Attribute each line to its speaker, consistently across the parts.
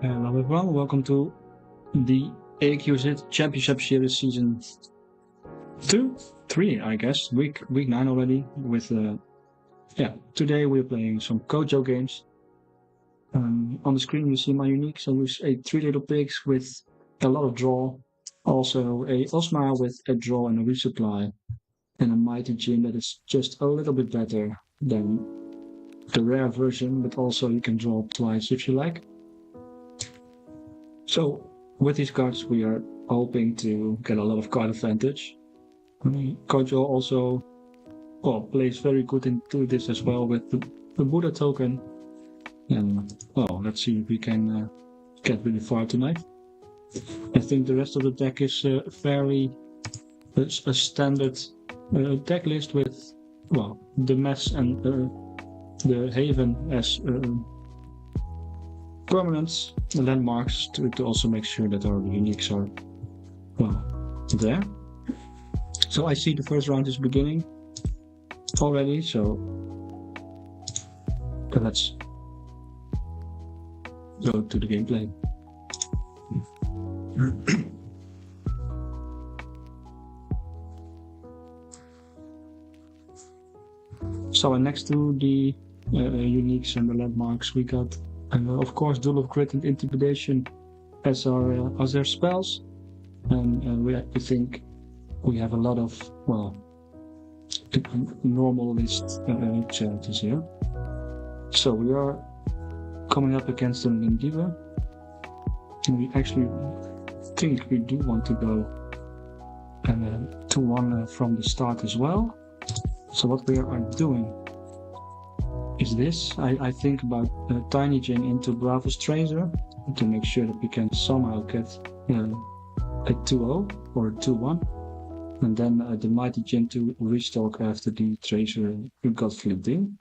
Speaker 1: Hello everyone, welcome to the AQZ Championship Series Season 2, 3 I guess, week 9 already with, today we're playing some Kojo games. On the screen you see my uniques. I use 3 little pigs with a lot of draw, also a Osma with a draw and a resupply, and a Mighty Jin that is just a little bit better than the rare version, but also you can draw twice if you like. So with these cards, we are hoping to get a lot of card advantage. Kojo also plays very good into this as well with the Buddha token. And let's see if we can get really far tonight. I think the rest of the deck is very a standard deck list with the mess and the haven as permanents, landmarks to also make sure that our uniques are there. So I see the first round is beginning already, so let's go to the gameplay. So next to the uniques and the landmarks, we got of course Duel of Grit and Intimidation as their spells, and we think we have a lot of normal list charities here. So we are coming up against an Endeavor, and we actually think we do want to go 2-1 from the start as well. So what we are doing is this. I think about Tiny Jin into Bravo's Tracer to make sure that we can somehow get a 2-0 or a 2-1, and then the Mighty Jin to restock after the Tracer got flipped in.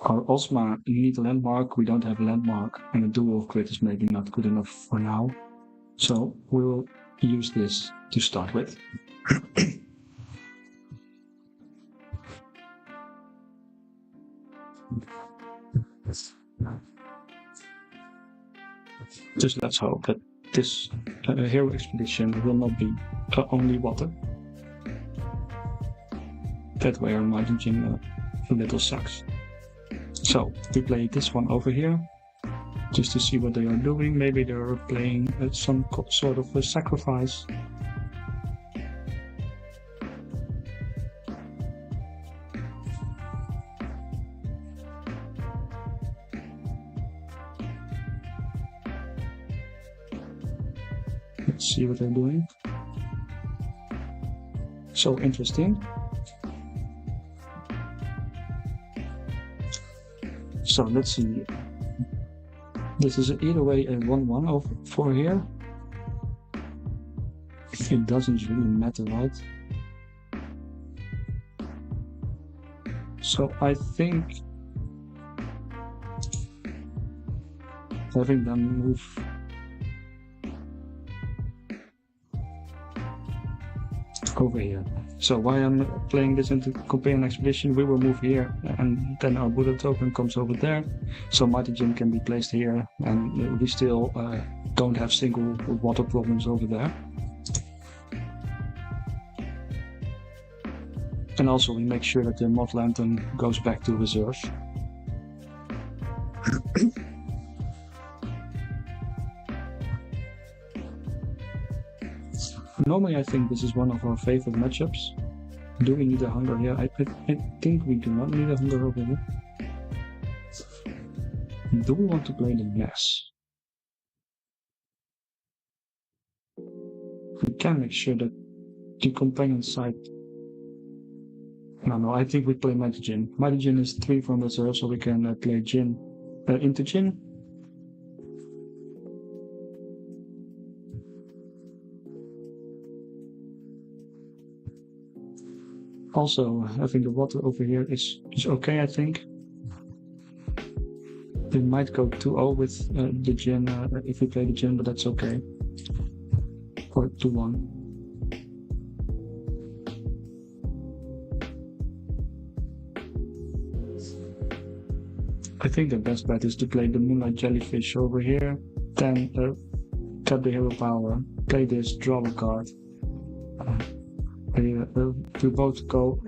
Speaker 1: Our Osma need a landmark, we don't have a landmark, and a Duel of Grit is maybe not good enough for now, so we'll use this to start with. Just let's hope that this hero expedition will not be only water. That way our Mighty Jin a little sucks. So we play this one over here, just to see what they are doing. Maybe they are playing some sort of a sacrifice. Let's see what they're doing. So interesting. So let's see. This is either way a 1-1 over for here. It doesn't really matter, right? So I think having them move over here. So why I'm playing this into Companion Expedition, we will move here, and then our Buddha token comes over there. So Mighty Jin can be placed here, and we still don't have single water problems over there. And also we make sure that the Moth Lantern goes back to reserve. Normally I think this is one of our favorite matchups. Do we need a hunger here? I think we do not need a hunger over here. Do we want to play the mess? We can make sure that the companion side... No, I think we play Mighty Jin. Mighty Jin is 3 from reserve, so we can play Jin into Jin. Also, having the water over here is okay, I think. We might go 2-0 with the Jin if we play the Jin, but that's okay. Or 2-1. I think the best bet is to play the Moonlight Jellyfish over here, then cut the hero power, play this, draw a card. We both go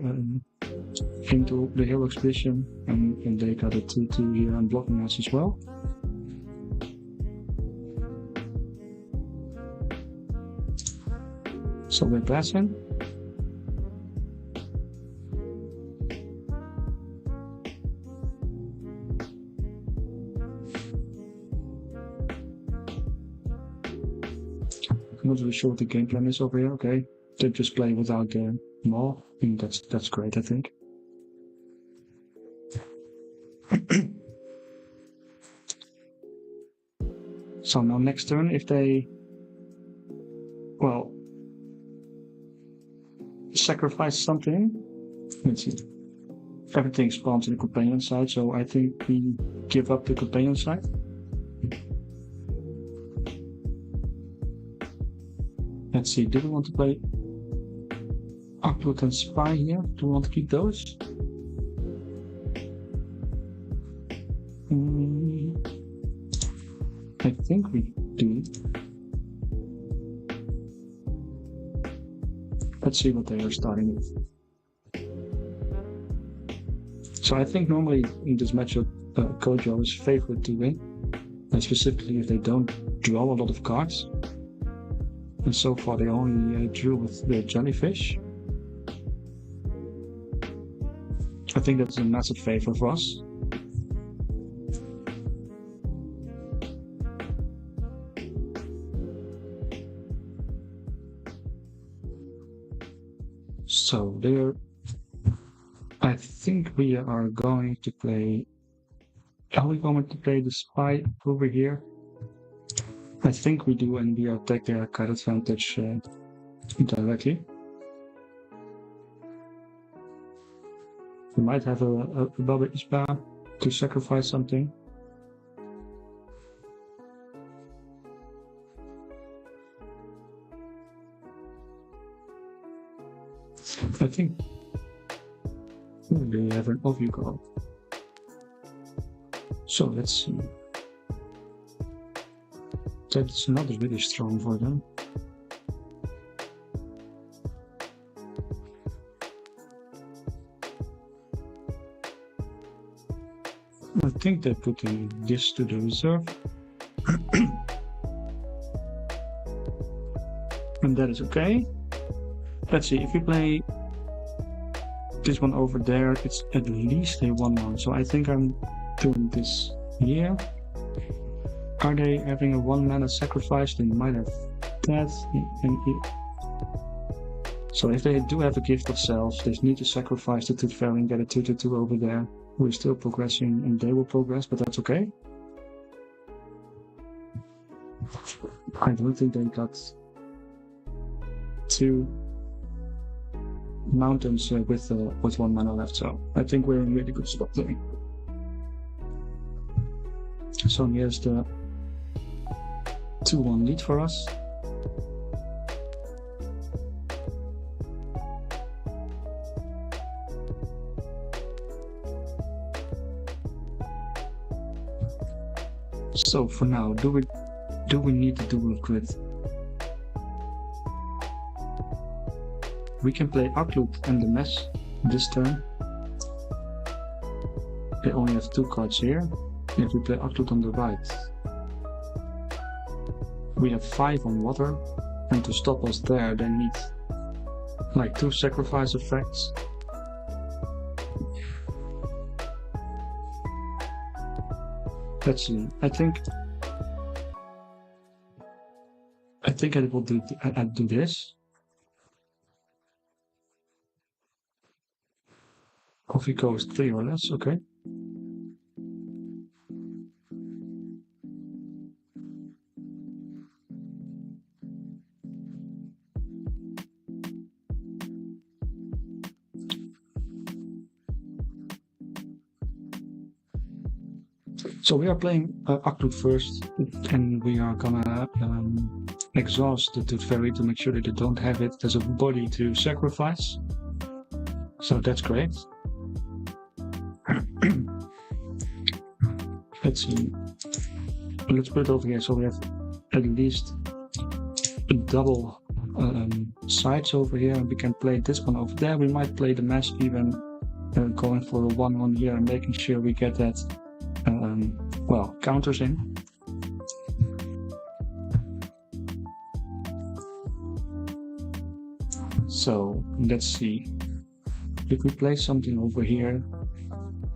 Speaker 1: into the hero expedition, and they got a 2/2 here and blocking us as well. So we're passing. I'm not really sure what the game plan is over here. Okay, they just play without the maul. I think that's great. I think. So now next turn, if they, well, sacrifice something. Let's see. Everything spawns in the companion side, so I think we give up the companion side. Let's see, do we want to play AQZ and Spy here? Do we want to keep those? I think we do. Let's see what they are starting with. So I think normally in this matchup, Kojo is favored to win, and specifically if they don't draw a lot of cards. And so far they only drew with the jellyfish. I think that's a massive favor for us. So there, I think we are going to play. Are we going to play the spy over here? I think we do, and we take their card advantage directly. We might have a Baba Isba to sacrifice something. I think they have an Ovugo. So let's see. That's not really strong for them. I think they're putting this to the reserve. And that is okay. Let's see, if we play this one over there, it's at least a 1/1. So I think I'm doing this here. Are they having a 1-mana sacrifice? They might have that. So if they do have a gift of self, they need to sacrifice the Tooth Fairy and get a 2/2 over there. We're still progressing and they will progress, but that's okay. I don't think they got 2 mountains with 1 mana left, so I think we're in a really good spot there. So here's the 2-1 lead for us. So for now, do we need to do a grid? We can play AQZ and the mess this turn. They only have 2 cards here. If we play AQZ on the right, we have 5 on water, and to stop us there, they need like 2 sacrifice effects. Let's see. I think I will do this. Coffee goes 3 or less, okay. So we are playing AQZ first, and we are gonna exhaust the Tooth Fairy to make sure that they don't have it as a body to sacrifice. So that's great. Let's see. Let's put it over here so we have at least a double sides over here, and we can play this one over there. We might play the mesh even going for a 1-1 here and making sure we get that counters in. So let's see. If we play something over here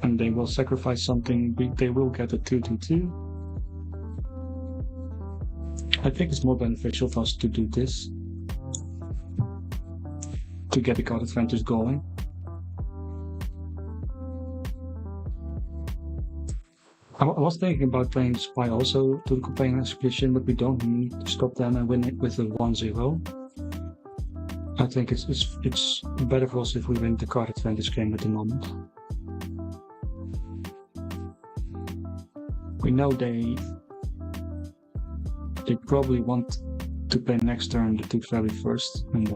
Speaker 1: and they will sacrifice something, they will get a 2-2-2. I think it's more beneficial for us to do this to get the card advantage going. I was thinking about playing the Spy also to the companion expedition, but we don't need to stop them and win it with a 1-0. I think it's better for us if we win the card advantage game at the moment. We know they probably want to play next turn the Tooth Fairy first, and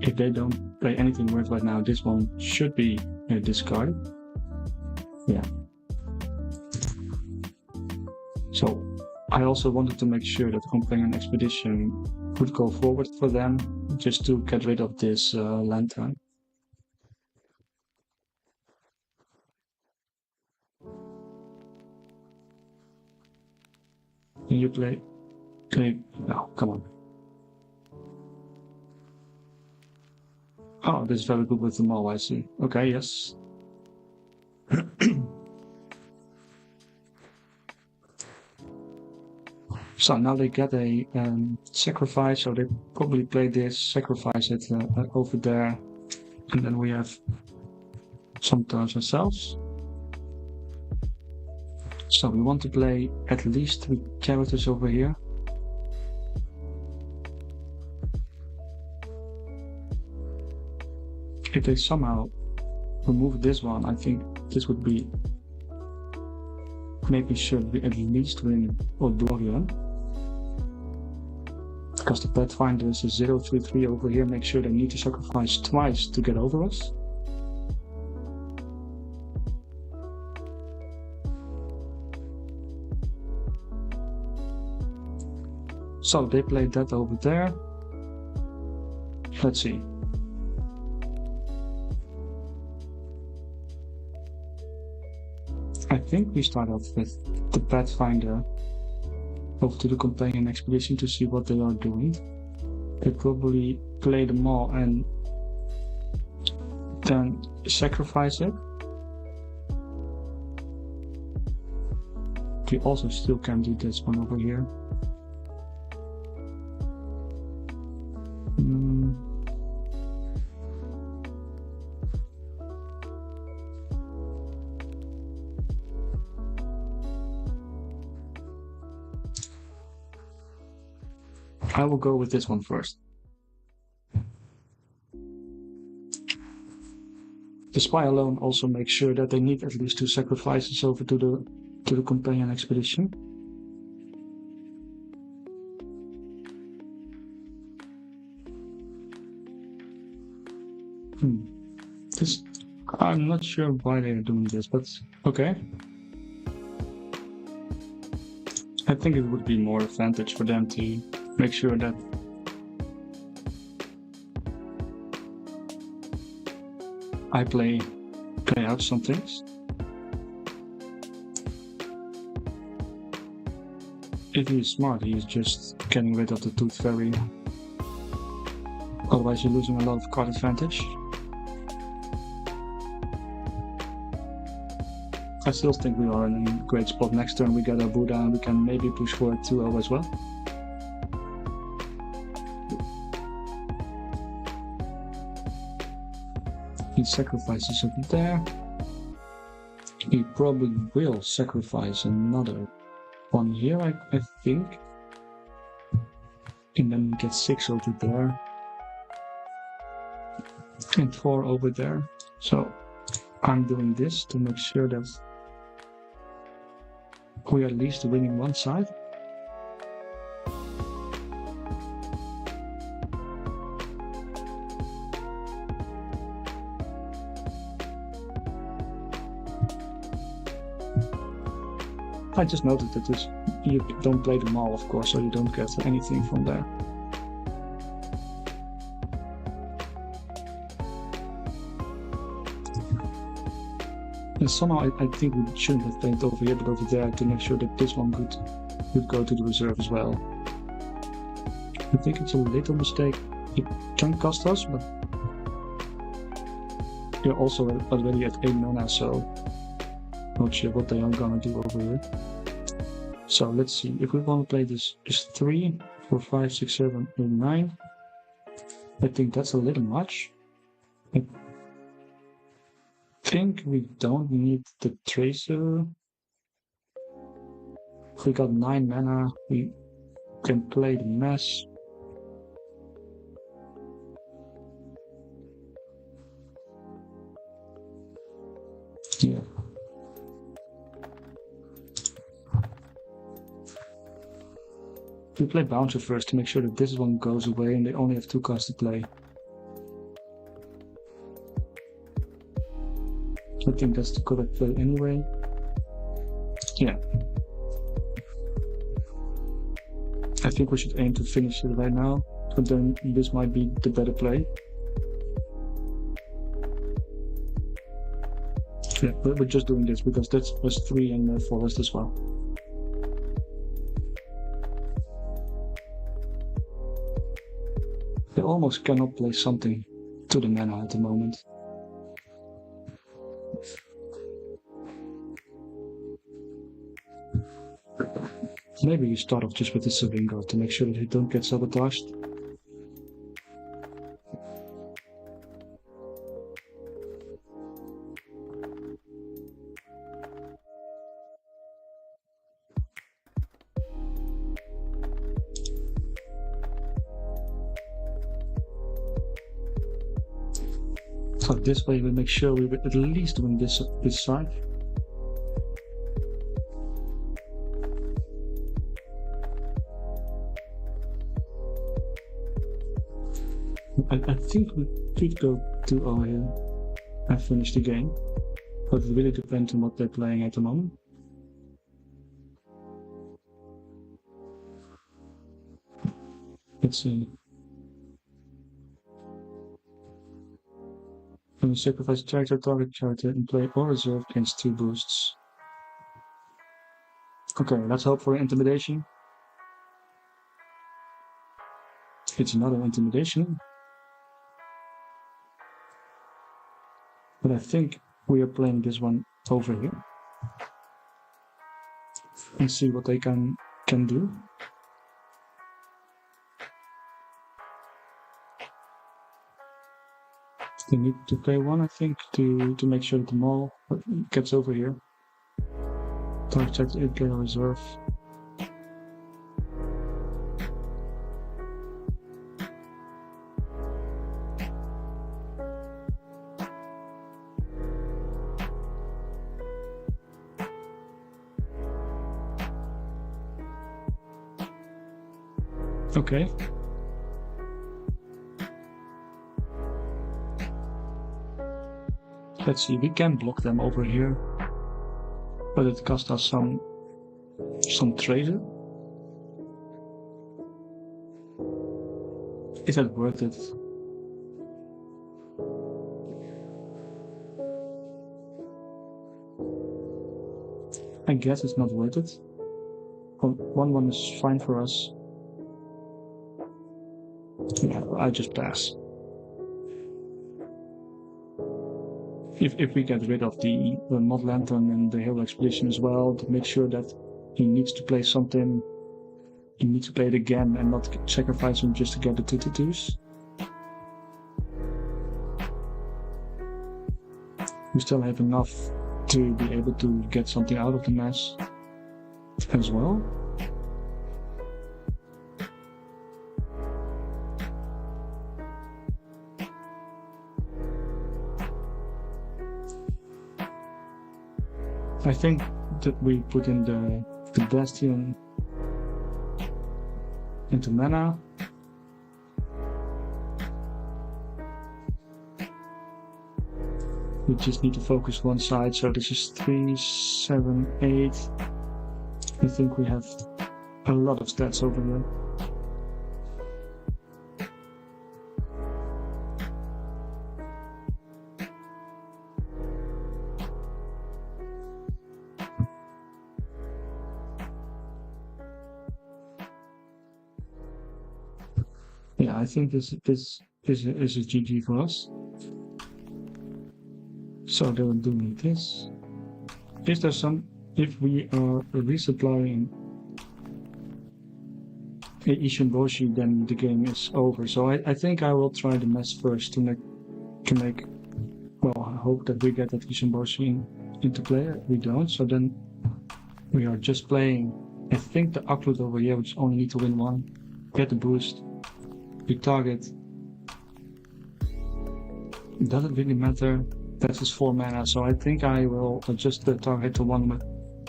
Speaker 1: if they don't play anything worth right now, this one should be discarded. Yeah. So I also wanted to make sure that the companion expedition would go forward for them, just to get rid of this lantern. Can you play? No, come on. Oh, this is very good with the mall, I see. Okay, yes. So now they get a sacrifice, so they probably play this, sacrifice it over there, and then we have some turns ourselves. So we want to play at least 3 characters over here. If they somehow remove this one, I think this would be making sure we at least win Dorian. Because the Pathfinder is a 0-3-3 over here, make sure they need to sacrifice twice to get over us. So they played that over there. Let's see. I think we start off with the Pathfinder over to the companion expedition to see what they are doing. They probably play them all and then sacrifice it. We also still can do this one over here. I will go with this one first. The Spy alone also makes sure that they need at least 2 sacrifices over to the companion expedition. I'm not sure why they are doing this, but okay. I think it would be more advantage for them to make sure that I play out some things. If he is smart, he is just getting rid of the Tooth Fairy. Otherwise you're losing a lot of card advantage. I still think we are in a great spot. Next turn we get our Buddha and we can maybe push for a 2-0 as well. He sacrifices it there. He probably will sacrifice another one here, I think. And then we get 6 over there. And 4 over there. So I'm doing this to make sure that we are at least winning one side. I just noted that this you don't play them all, of course, so you don't get anything from there. And somehow I think we shouldn't have played over here, but over there to make sure that this one would go to the reserve as well. I think it's a little mistake. It can cost us, but you're also already at 8 mana, so not sure what they are gonna do over here. So let's see, if we want to play this 3, 4, 5, 6, 7, 8, 9, I think that's a little much. I think we don't need the Tracer. If we got 9 mana, we can play the Mass. Yeah. We play Bouncer first to make sure that this one goes away and they only have 2 cards to play. I think that's the correct play anyway. Yeah. I think we should aim to finish it right now, but then this might be the better play. Yeah, but we're just doing this because that's +3 and Forest as well. They almost cannot play something to the mana at the moment. Maybe you start off just with the Savingo to make sure that you don't get sabotaged. So this way we make sure we at least win this side. I think we could go 2-0 here and finish the game, but it really depends on what they're playing at the moment. Let's see. I'm going to sacrifice character, target character, and play or reserve against 2 boosts. Okay, let's hope for intimidation. It's another intimidation. But I think we are playing this one over here. And see what they can do. They need to play 1, I think, to make sure that the Maul gets over here. Target check 8 player reserve. Okay. Let's see, we can block them over here, but it cost us some treasure. Is that worth it? I guess it's not worth it. 1-1 is fine for us. Yeah, I just pass. If we get rid of the Mod Lantern and the Hero Expedition as well, to make sure that he needs to play something, he needs to play it again and not sacrifice him just to get the 2/2s. We still have enough to be able to get something out of the mess as well. I think that we put in the Bastion into mana. We just need to focus one side, so this is 3, 7, 8. I think we have a lot of stats over there. Yeah, I think this is a GG for us. So they're doing this. Is there some? If we are resupplying a Ishinboshi, then the game is over. So I think I will try the mess first to make. Well, I hope that we get that Ishinboshi into play. We don't. So then we are just playing. I think the AQZ over here, which only need to win one, get the boost. We target. It doesn't really matter. That is 4 mana, so I think I will adjust the target to one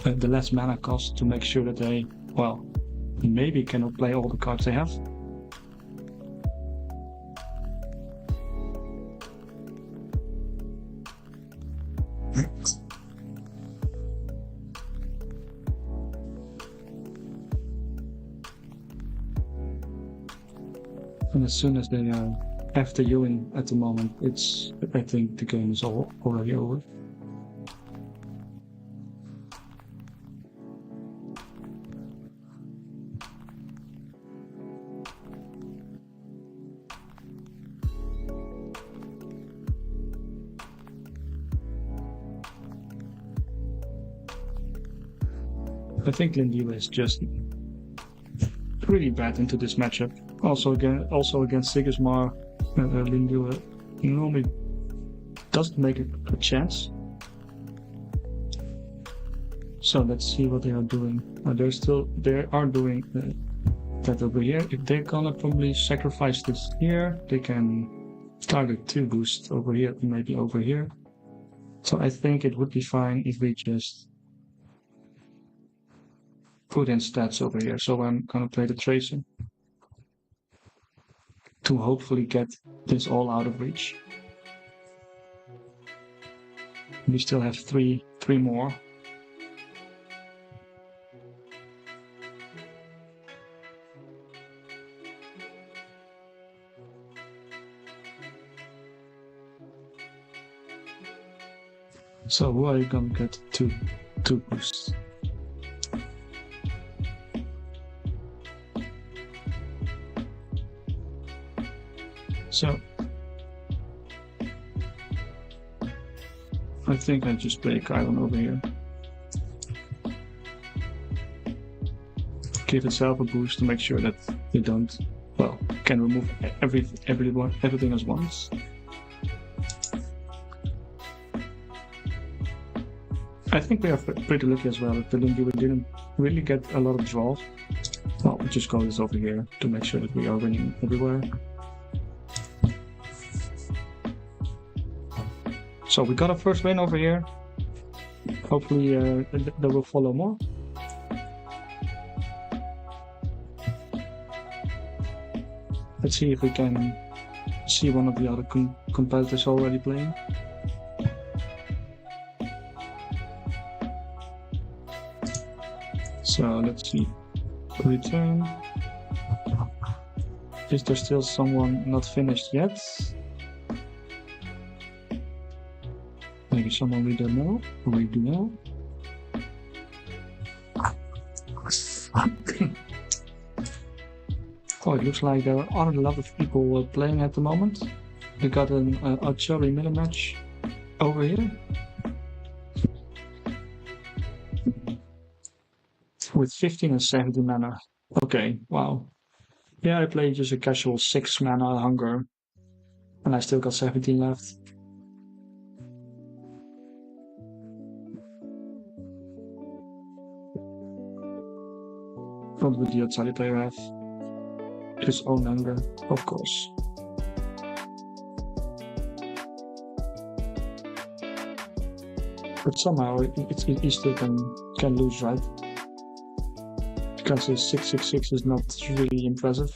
Speaker 1: with the less mana cost to make sure that they, well, maybe cannot play all the cards they have. And as soon as they are after Ewing at the moment, I think the game is already over. I think Lindiwa is just really bad into this matchup. Also against Sigismar, Lindiwa normally doesn't make a chance. So let's see what they are doing. They are doing that over here. If they're gonna probably sacrifice this here, they can target 2 boosts over here, maybe over here. So I think it would be fine if we just put in stats over here. So I'm gonna play the Tracer to hopefully get this all out of reach. We still have three more. So who are you gonna get two boosts? So I think I just play Kylon over here. Give itself a boost to make sure that they don't, well, can remove everything as once. I think we are pretty lucky as well that the Lindy didn't really get a lot of draws. Well, we just go this over here to make sure that we are winning everywhere. So we got a first win over here. Hopefully there will follow more. Let's see if we can see one of the other competitors already playing. So let's see. Return. Is there still someone not finished yet? Maybe someone we don't know, or we do know. Oh, it looks like there aren't a lot of people playing at the moment. We got an archery mirror match over here. With 15 and 17 mana. Okay, wow. Yeah, I played just a casual 6 mana hunger. And I still got 17 left. What would the outside player have? His own hunger, of course. But somehow he still can lose, right? Because his 666 is not really impressive.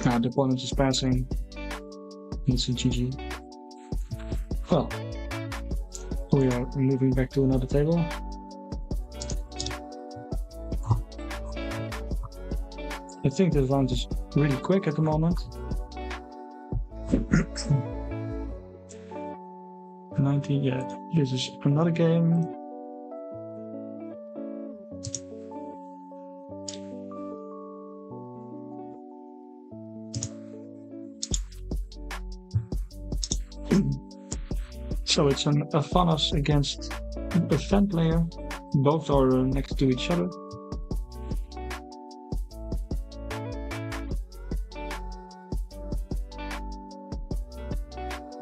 Speaker 1: The opponent is passing. It's a GG. Well, We are moving back to another table. I think this round is really quick at the moment. 90, yeah. This is another game. So it's an Afanas against a fan player. Both are next to each other.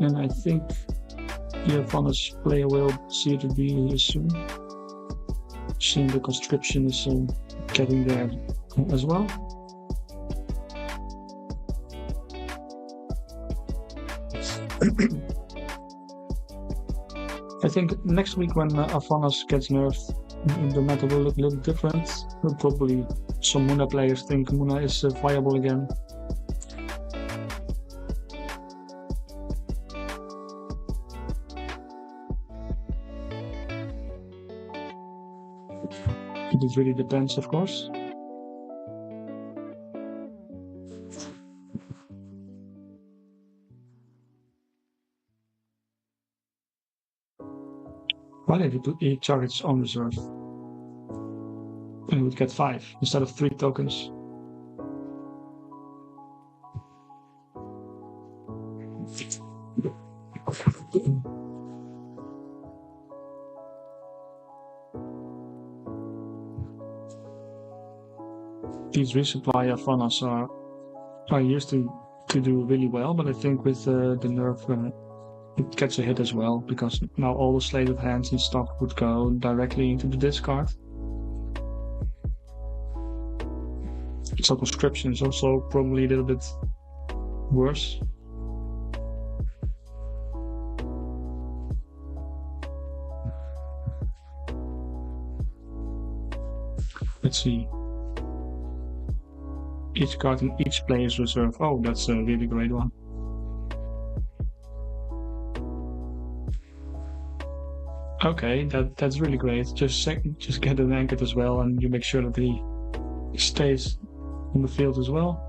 Speaker 1: And I think the Afanas player will see the B here soon. Seeing the conscription is getting there as well. I think next week when Afanas gets nerfed, the meta will look a little different. Probably some Muna players think Muna is viable again. It really depends, of course. Why did he put each target's own reserve? And he would get 5 instead of 3 tokens. These resupply Afanas are used to do really well, but I think with the nerf it gets a hit as well, because now all the slated hands in stock would go directly into the discard. So conscription is also probably a little bit worse. Let's see. Each card in each player's reserve. Oh, that's a really great one. Okay, that's really great. Just get an anchored as well, and you make sure that he stays on the field as well.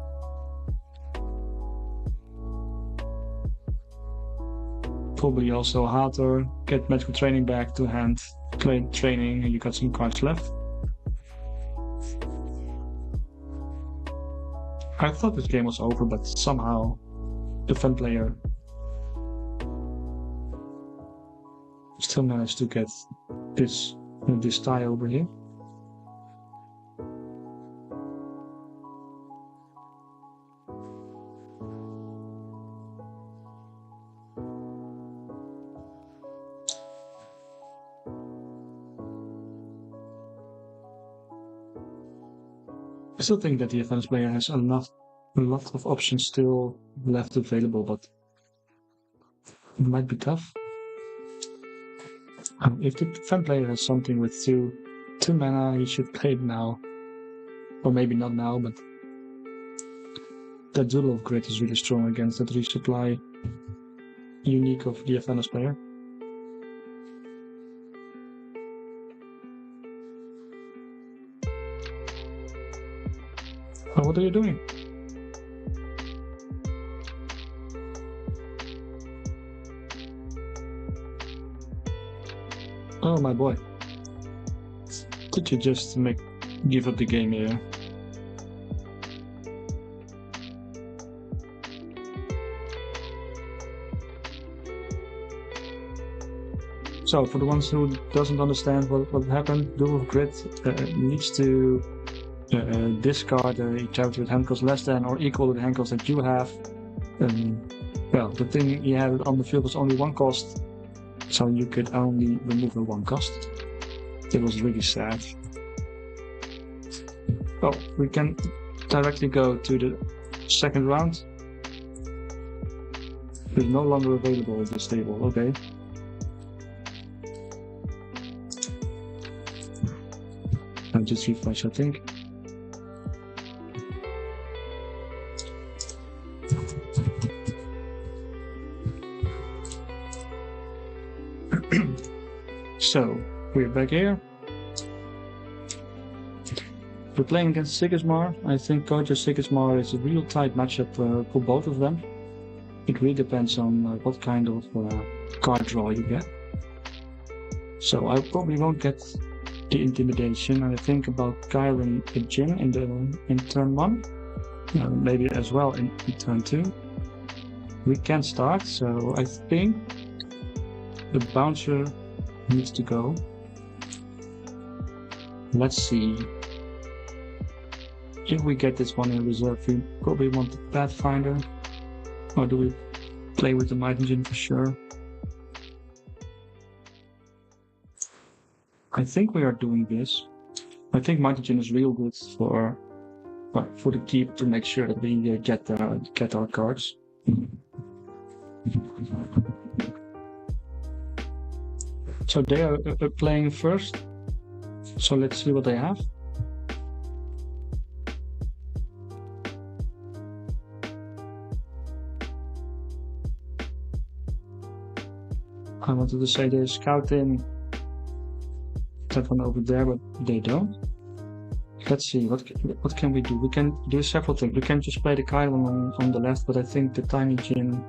Speaker 1: Probably also Hathor, get magical training back to hand, play training, and you got some cards left. I thought this game was over, but somehow the fan player still managed to get this tie over here. I still think that the advanced player has a lot of options still left available, but it might be tough. If the fan player has something with two mana, he should play it now. Or maybe not now, but that Doodle of Grid is really strong against that resupply unique of the advanced player. Oh, what are you doing? Oh my boy. Did you just give up the game here? So for the ones who doesn't understand what happened, Doodle of Grid needs to discard each character with hand cost less than or equal to the hand cost that you have. Well, the thing he had on the field was only 1 cost, so you could only remove the 1 cost. It was really sad. Oh, we can directly go to the second round. It's no longer available at this table, okay. I'll just refresh, I think. So, we're back here. We're playing against Sigismar. I think Kojo Sigismar is a real tight matchup for both of them. It really depends on what kind of card draw you get. So I probably won't get the intimidation, and I think about Kyron and Jin in turn 1, maybe as well in turn 2. We can start, so I think the bouncer needs to go. Let's see. If we get this one in reserve, we probably want the Pathfinder, or do we play with the Might Engine for sure? I think we are doing this. I think Might Engine is real good for the keep to make sure that we get our cards. So they are playing first. So let's see what they have. I wanted to say they're scouting that one over there, but they don't. Let's see, what can we do? We can do several things. We can just play the Kylan on the left, but I think the Tiny Jin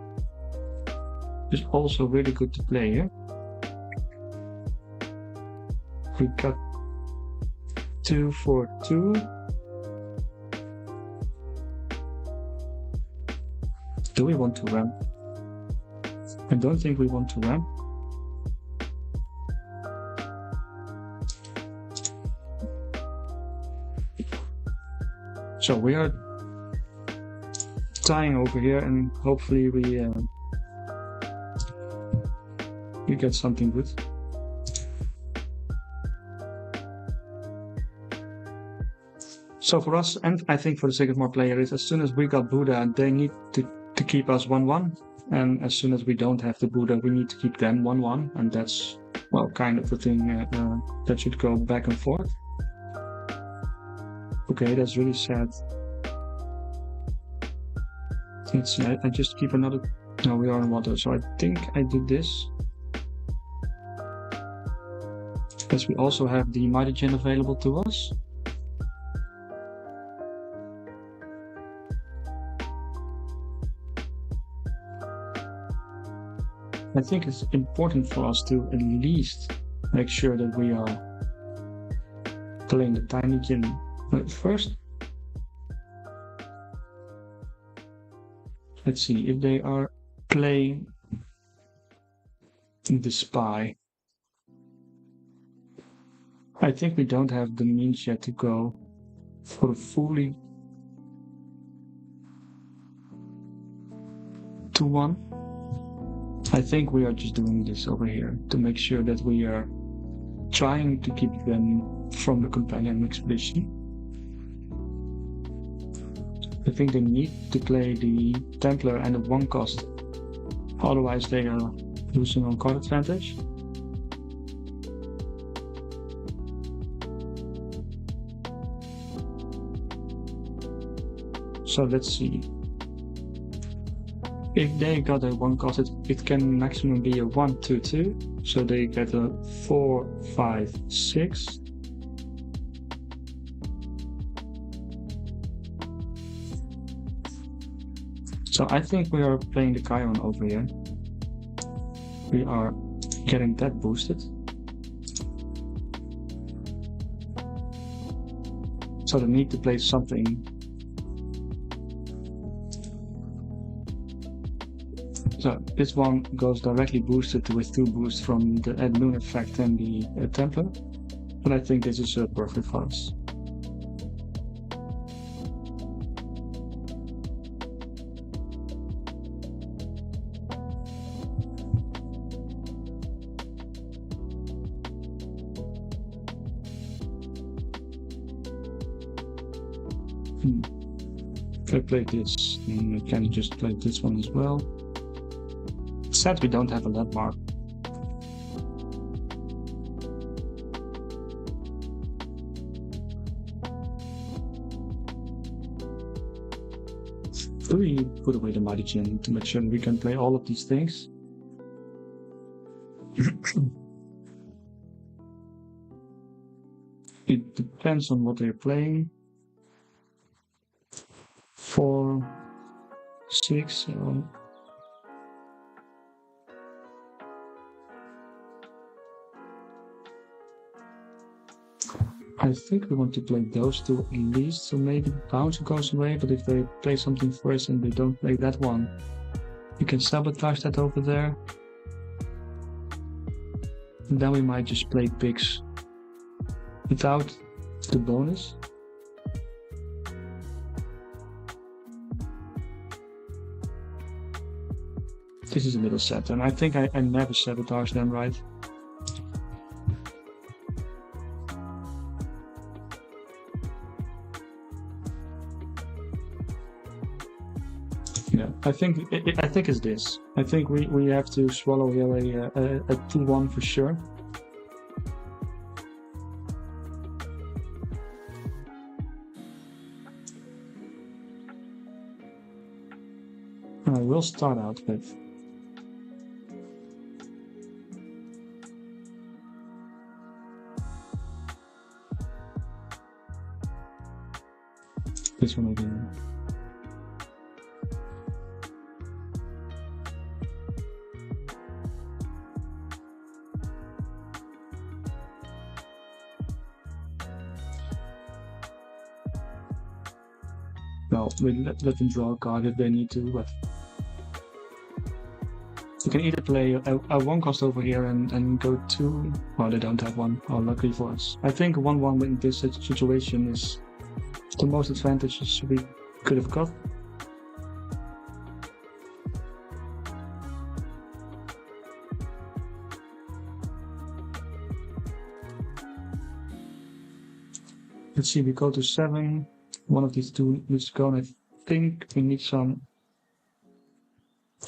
Speaker 1: is also really good to play here. We got 2 for 2. Do we want to ramp? I don't think we want to ramp. So we are tying over here, and hopefully we get something good. So for us, and I think for the Sigismar player, is as soon as we got Buddha, they need to keep us 1-1, and as soon as we don't have the Buddha, we need to keep them 1-1, and that's, well, kind of the thing that should go back and forth. Okay, that's really sad. Let's see, I just keep another... No, we are in water, so I think I did this. Because we also have the Mighty Jin available to us. I think it's important for us to at least make sure that we are playing the Tiny Jin first. Let's see if they are playing the Spy. I think we don't have the means yet to go for a fully 2-1. I think we are just doing this over here to make sure that we are trying to keep them from the companion expedition. I think they need to play the Templar and the 1 cost, otherwise they are losing on card advantage. So let's see. If they got a 1 cost, it can maximum be a 1-2-2, so they get a 4-5-6. So I think we are playing the Chiron over here. We are getting that boosted. So they need to play something. So this one goes directly boosted with 2 boosts from the Ed Moon effect and the Templar. But I think this is perfect for us. If I play this, then I can just play this one as well. It's sad we don't have a landmark. Do we put away the Mighty Jin to make sure we can play all of these things? depends on what they're playing. 4, 6. I think we want to play those two at least, so maybe bounce goes away, but if they play something first and they don't play that one, you can sabotage that over there. And then we might just play picks without the bonus. This is a little sad, and I think I never sabotage them, right? Yeah, I think it's this. I think we have to swallow here a 2-1 for sure. I will start out with this one again. Well, we let them draw a card if they need to, but you can either play a 1 cost over here and go 2. Well, they don't have one. Oh, luckily for us. I think 1-1 in this situation is the most advantages we could have got. Let's see, we go to 7. One of these two needs to go, and I think we need some.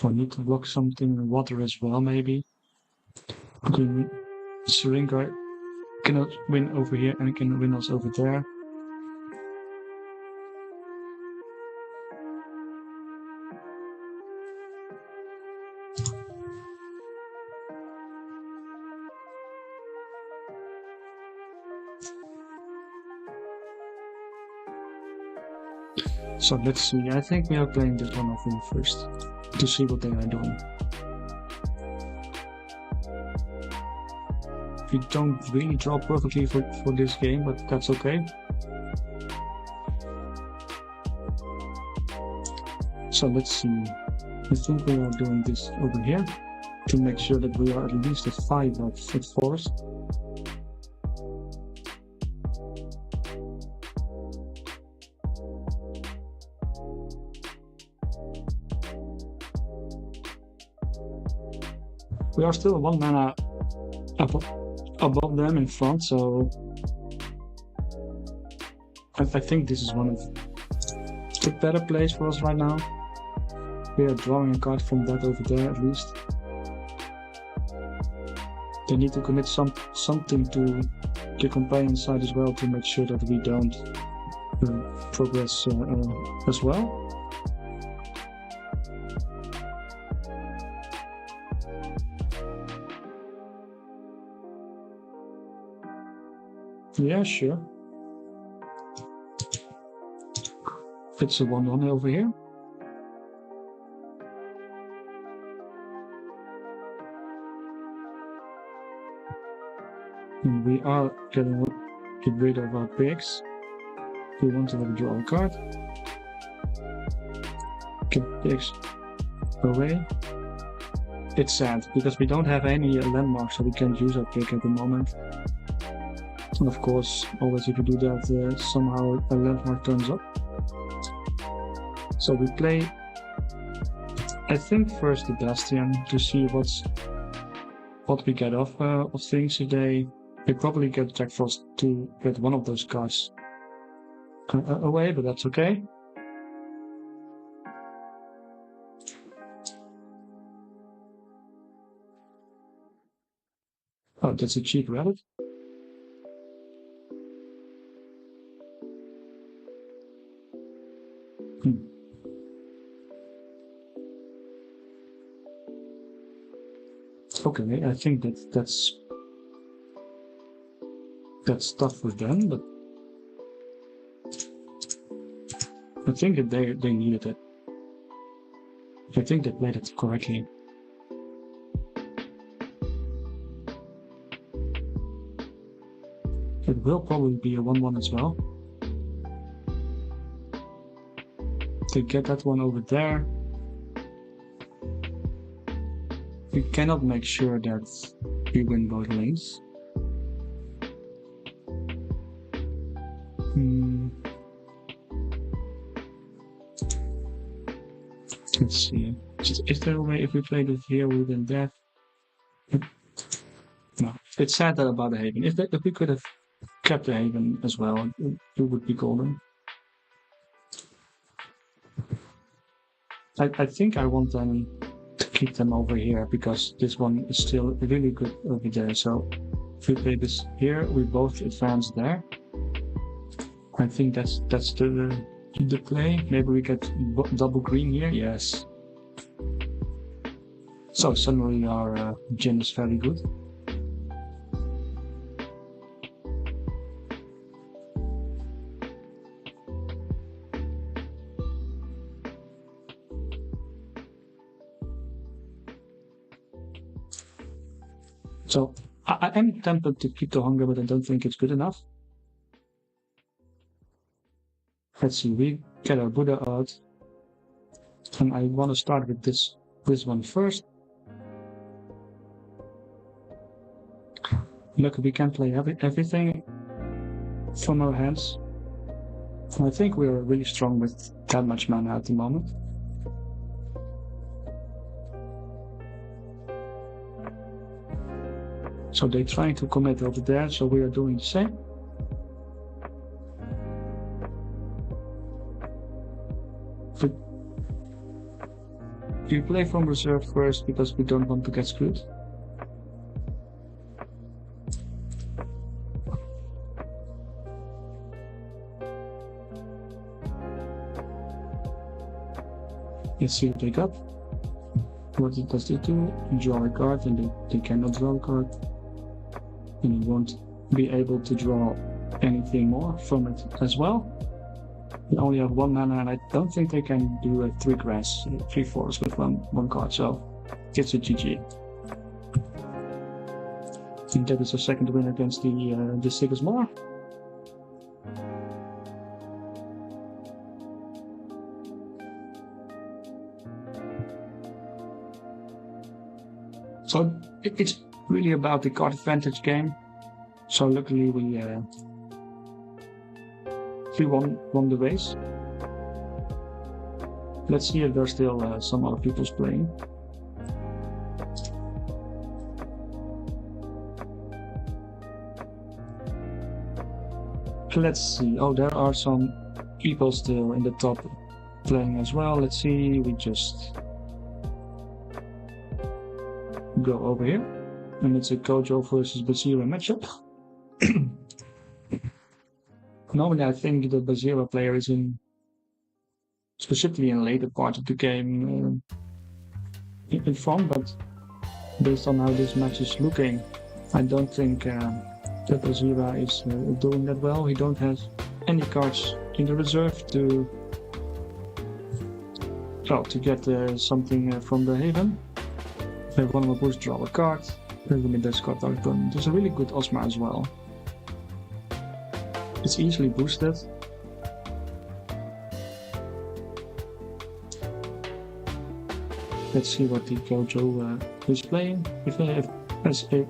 Speaker 1: Or need to block something in water as well, maybe. Syringa cannot win over here and can win us over there. So let's see, I think we are playing this one off in first, to see what they are doing. We don't really draw perfectly for this game, but that's okay. So let's see, I think we are doing this over here, to make sure that we are at least at 5 at forest. We are still 1 mana above them in front, so I think this is one of the better plays for us right now. We are drawing a card from that over there at least. They need to commit something to the companion side as well to make sure that we don't progress as well. Yeah, sure. It's a 1-1 over here. And we are get rid of our pigs. We want to have a draw a card. Get pigs away. It's sad because we don't have any landmarks, so we can't use our pig at the moment. And of course, always if you do that, somehow a landmark turns up. So we play, I think, first the Bastion to see what we get off of things. If they probably get Jack Frost to get one of those cards away, but that's okay. Oh, that's a cheap rabbit. Okay, I think that's tough for them, but I think that they needed it. I think they played it correctly. It will probably be a 1-1 as well. To get that one over there. We cannot make sure that we win both lanes. Let's see. Is there a way if we played it here we win that? No. It's sad that about the Haven. If we could have kept the Haven as well, it would be golden. I think I want them to keep them over here because this one is still really good over there. So if we play this here, we both advance there. I think that's the play. Maybe we get double green here. Yes. So suddenly our Jin is very good. So I am tempted to keep the hunger, but I don't think it's good enough. Let's see, we get our Buddha out. And I want to start with this one first. Look, we can play everything from our hands. I think we're really strong with that much mana at the moment. So they're trying to commit over there, so we are doing the same. But we play from reserve first because we don't want to get screwed. Let's see what they got. What does they do? Draw a card, and they cannot draw a card. And you won't be able to draw anything more from it as well. We only have 1 mana, and I don't think they can do a 3 grass, 3 forest with one card, so it's a GG. I think that is a second win against the Sigismar. So it's really about the card advantage game. So luckily we won the race. Let's see if there's still some other people's playing. Let's see. Oh, there are some people still in the top playing as well. Let's see. We just go over here, and it's a Kojo versus Bazira matchup. Normally I think the Bazira player is specifically in a later part of the game in front, but based on how this match is looking, I don't think that Bazira is doing that well. He don't have any cards in the reserve to get something from the Haven. They want to boost, draw a card, and this card open. There's a really good Osma as well. It's easily boosted. Let's see what the Kojo is playing. If as a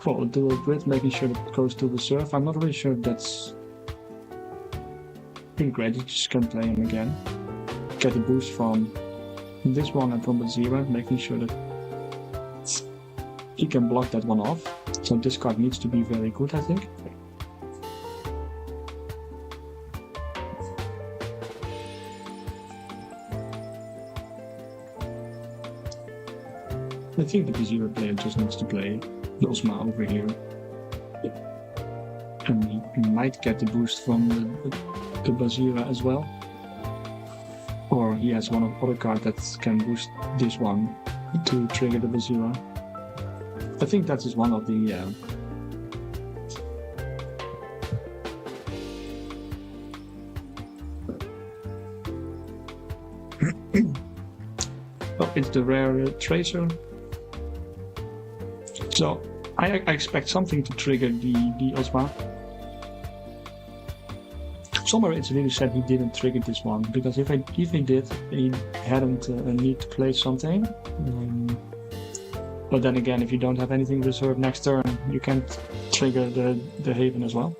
Speaker 1: dual grid, making sure that it goes to the reserve. I'm not really sure if that's great. You just can play him again. Get a boost from this one and from Bazira, making sure that he can block that one off. So this card needs to be very good, I think. I think the Bazira player just needs to play the Osma over here. And he might get the boost from the Bazira as well. Or he has one of the other cards that can boost this one to trigger the Bazira. I think that is one of the Oh, it's the rare tracer. So I expect something to trigger the Ultima. Somewhere it's really said he didn't trigger this one, because if he did, he hadn't need to play something. But then again, if you don't have anything reserved next turn, you can't trigger the Haven as well.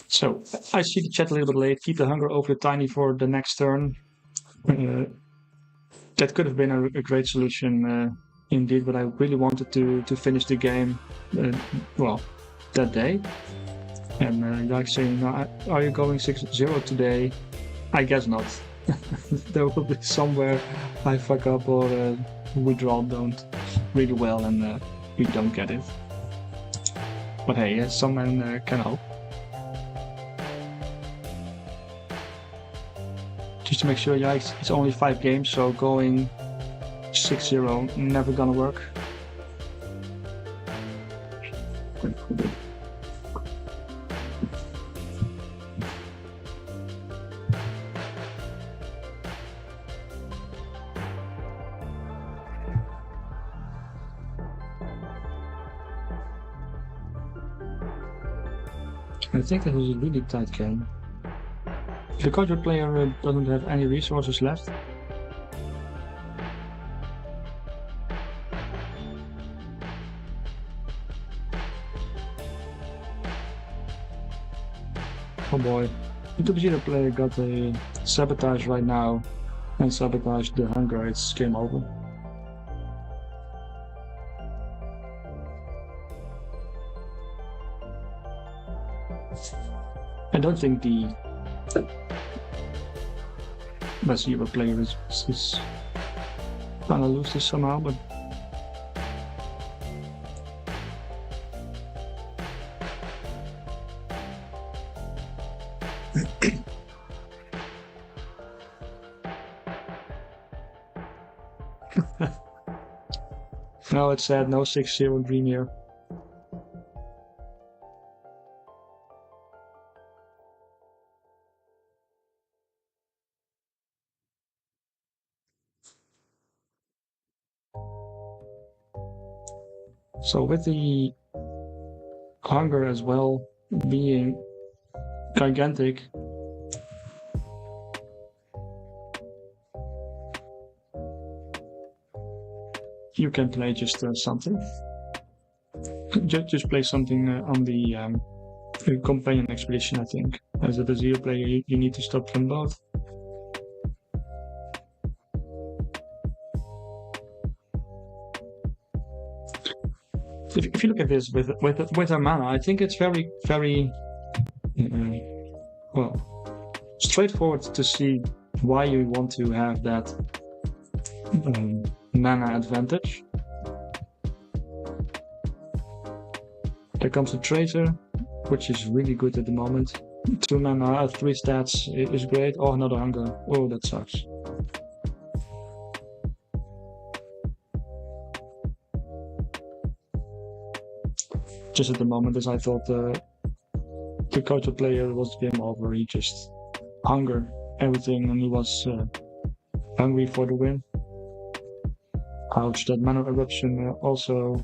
Speaker 1: So I see the chat a little bit late. Keep the hunger over the tiny for the next turn. That could have been a great solution indeed, but I really wanted to finish the game, that day. And like saying, are you going 6-0 today? I guess not. There will be somewhere I fuck up or we draw don't really well and we don't get it. But hey, someone can hope. Just to make sure, yeah, it's only 5 games, so going 6-0 never gonna work. I think that was a really tight game. The Kojo player doesn't have any resources left. Oh boy. The BGA player got a sabotage right now and sabotage the hunger. It's game over. I don't think the BGA player is gonna lose this somehow, but no, it's sad. No 6-0 dream here. So with the hunger as well being gigantic, you can play just something. Just play something on the companion expedition, I think. As a zero player, you need to stop them both. If you look at this with our mana, I think it's very, very straightforward to see why you want to have that mana advantage. There comes a Tracer, which is really good at the moment. 2 mana, 3 stats is great. Oh, another hunger. Oh, that sucks. Just at the moment, as I thought the Kojo player was game over. He just hunger everything and he was hungry for the win. Ouch, that mana eruption also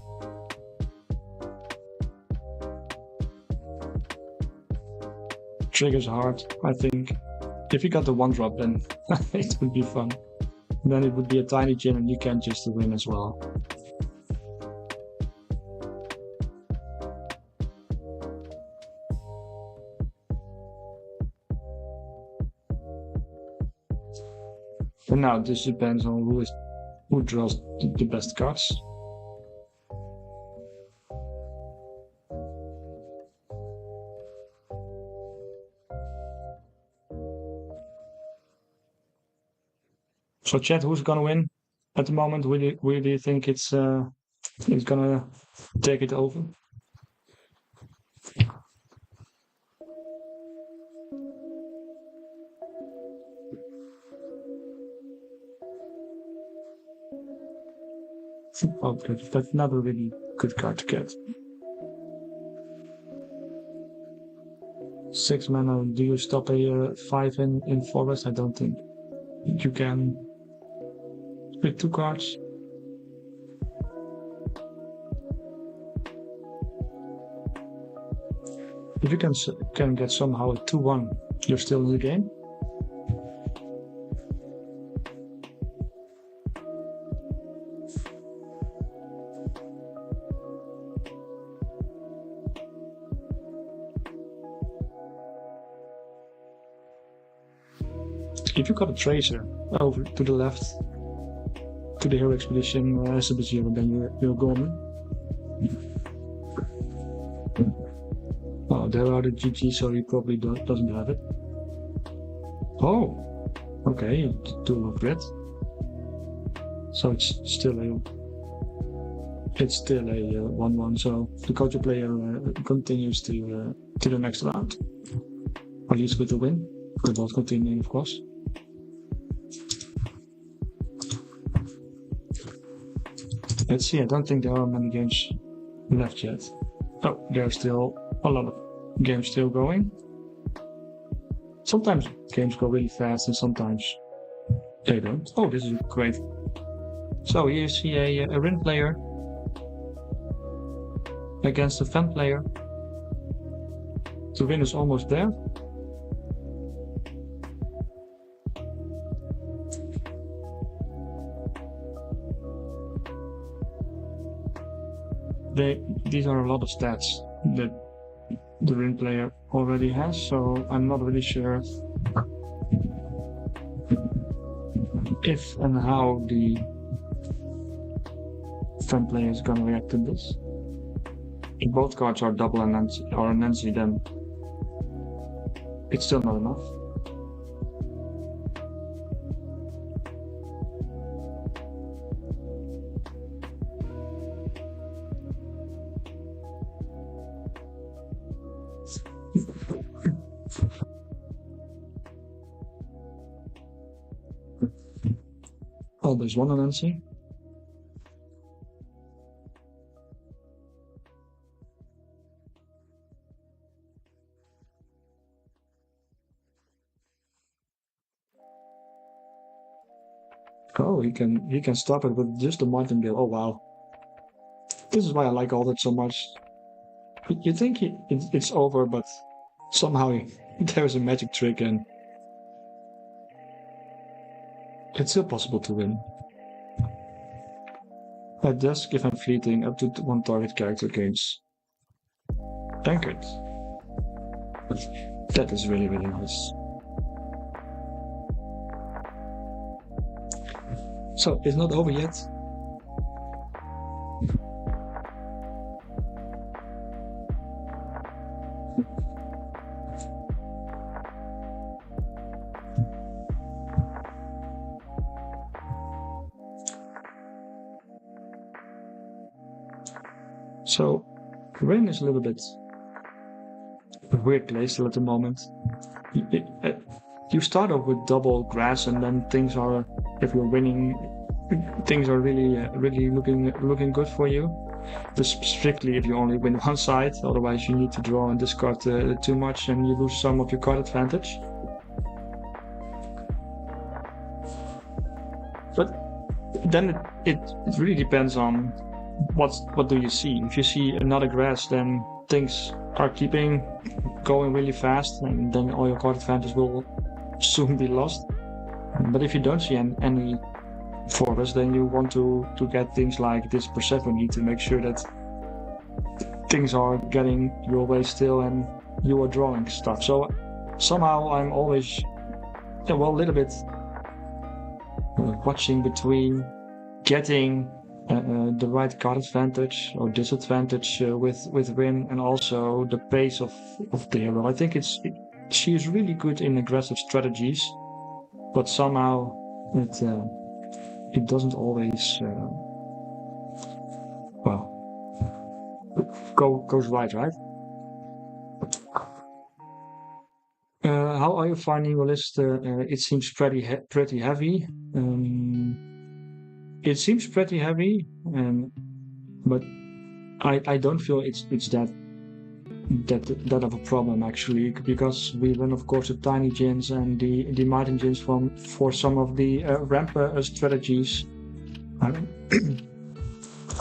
Speaker 1: triggers hard, I think. If you got the 1-drop, then it would be fun. Then it would be a tiny gym and you can just win as well. And now this depends on who draws the best cards. So chat, who's gonna win at the moment? Who do you think it's gonna take it over? Oh, that's not a really good card to get. 6 mana. Do you stop a 5 in forest? I don't think you can. With 2 cards. If you can get somehow a 2/1, you're still in the game. If you got a tracer over to the left to the hero expedition as a BGA, then you're gone. Oh, there are the GG, so he probably doesn't have it. Oh, okay, 2 of red. So it's still a 1/1. So the Kojo player continues to the next round, at least with the win. We're both continuing, of course. Let's see. I don't think there are many games left yet. Oh, there's still a lot of games still going. Sometimes games go really fast and sometimes they don't. Oh, this is great. So here you see a Rin player against a Fen player. The win is almost there. These are a lot of stats that the Rin player already has, so I'm not really sure if and how the Fen player is going to react to this. If both cards are double and Nancy, then it's still not enough. Oh, there's one Nancy. Oh, he can stop it with just a martingale. Oh wow, this is why I like all that so much. You think it's over, but somehow there's a magic trick and it's still possible to win. At dusk, if I'm fleeting, up to 1 target character gains tankard. That is really, really nice. So, it's not over yet. So, Rin is a little bit a weird place still at the moment. You start off with double grass, and then things are, if you're winning, things are really looking good for you. Just strictly if you only win one side, otherwise you need to draw and discard too much, and you lose some of your card advantage. But then it really depends on what do you see. If you see another grass, then things are keeping going really fast, and then all your card advantage will soon be lost. But if you don't see any forest, then you want to get things like this Persephone to make sure that things are getting your way still and you are drawing stuff. So somehow I'm always a little bit watching between getting the right card advantage or disadvantage with Rin, and also the pace of the hero. I think she is really good in aggressive strategies, but somehow it doesn't always goes right. How are you finding your list? It seems pretty heavy. It seems pretty heavy, but I don't feel it's that that of a problem actually, because we run of course the tiny gins and the mighty gins for some of the ramp strategies.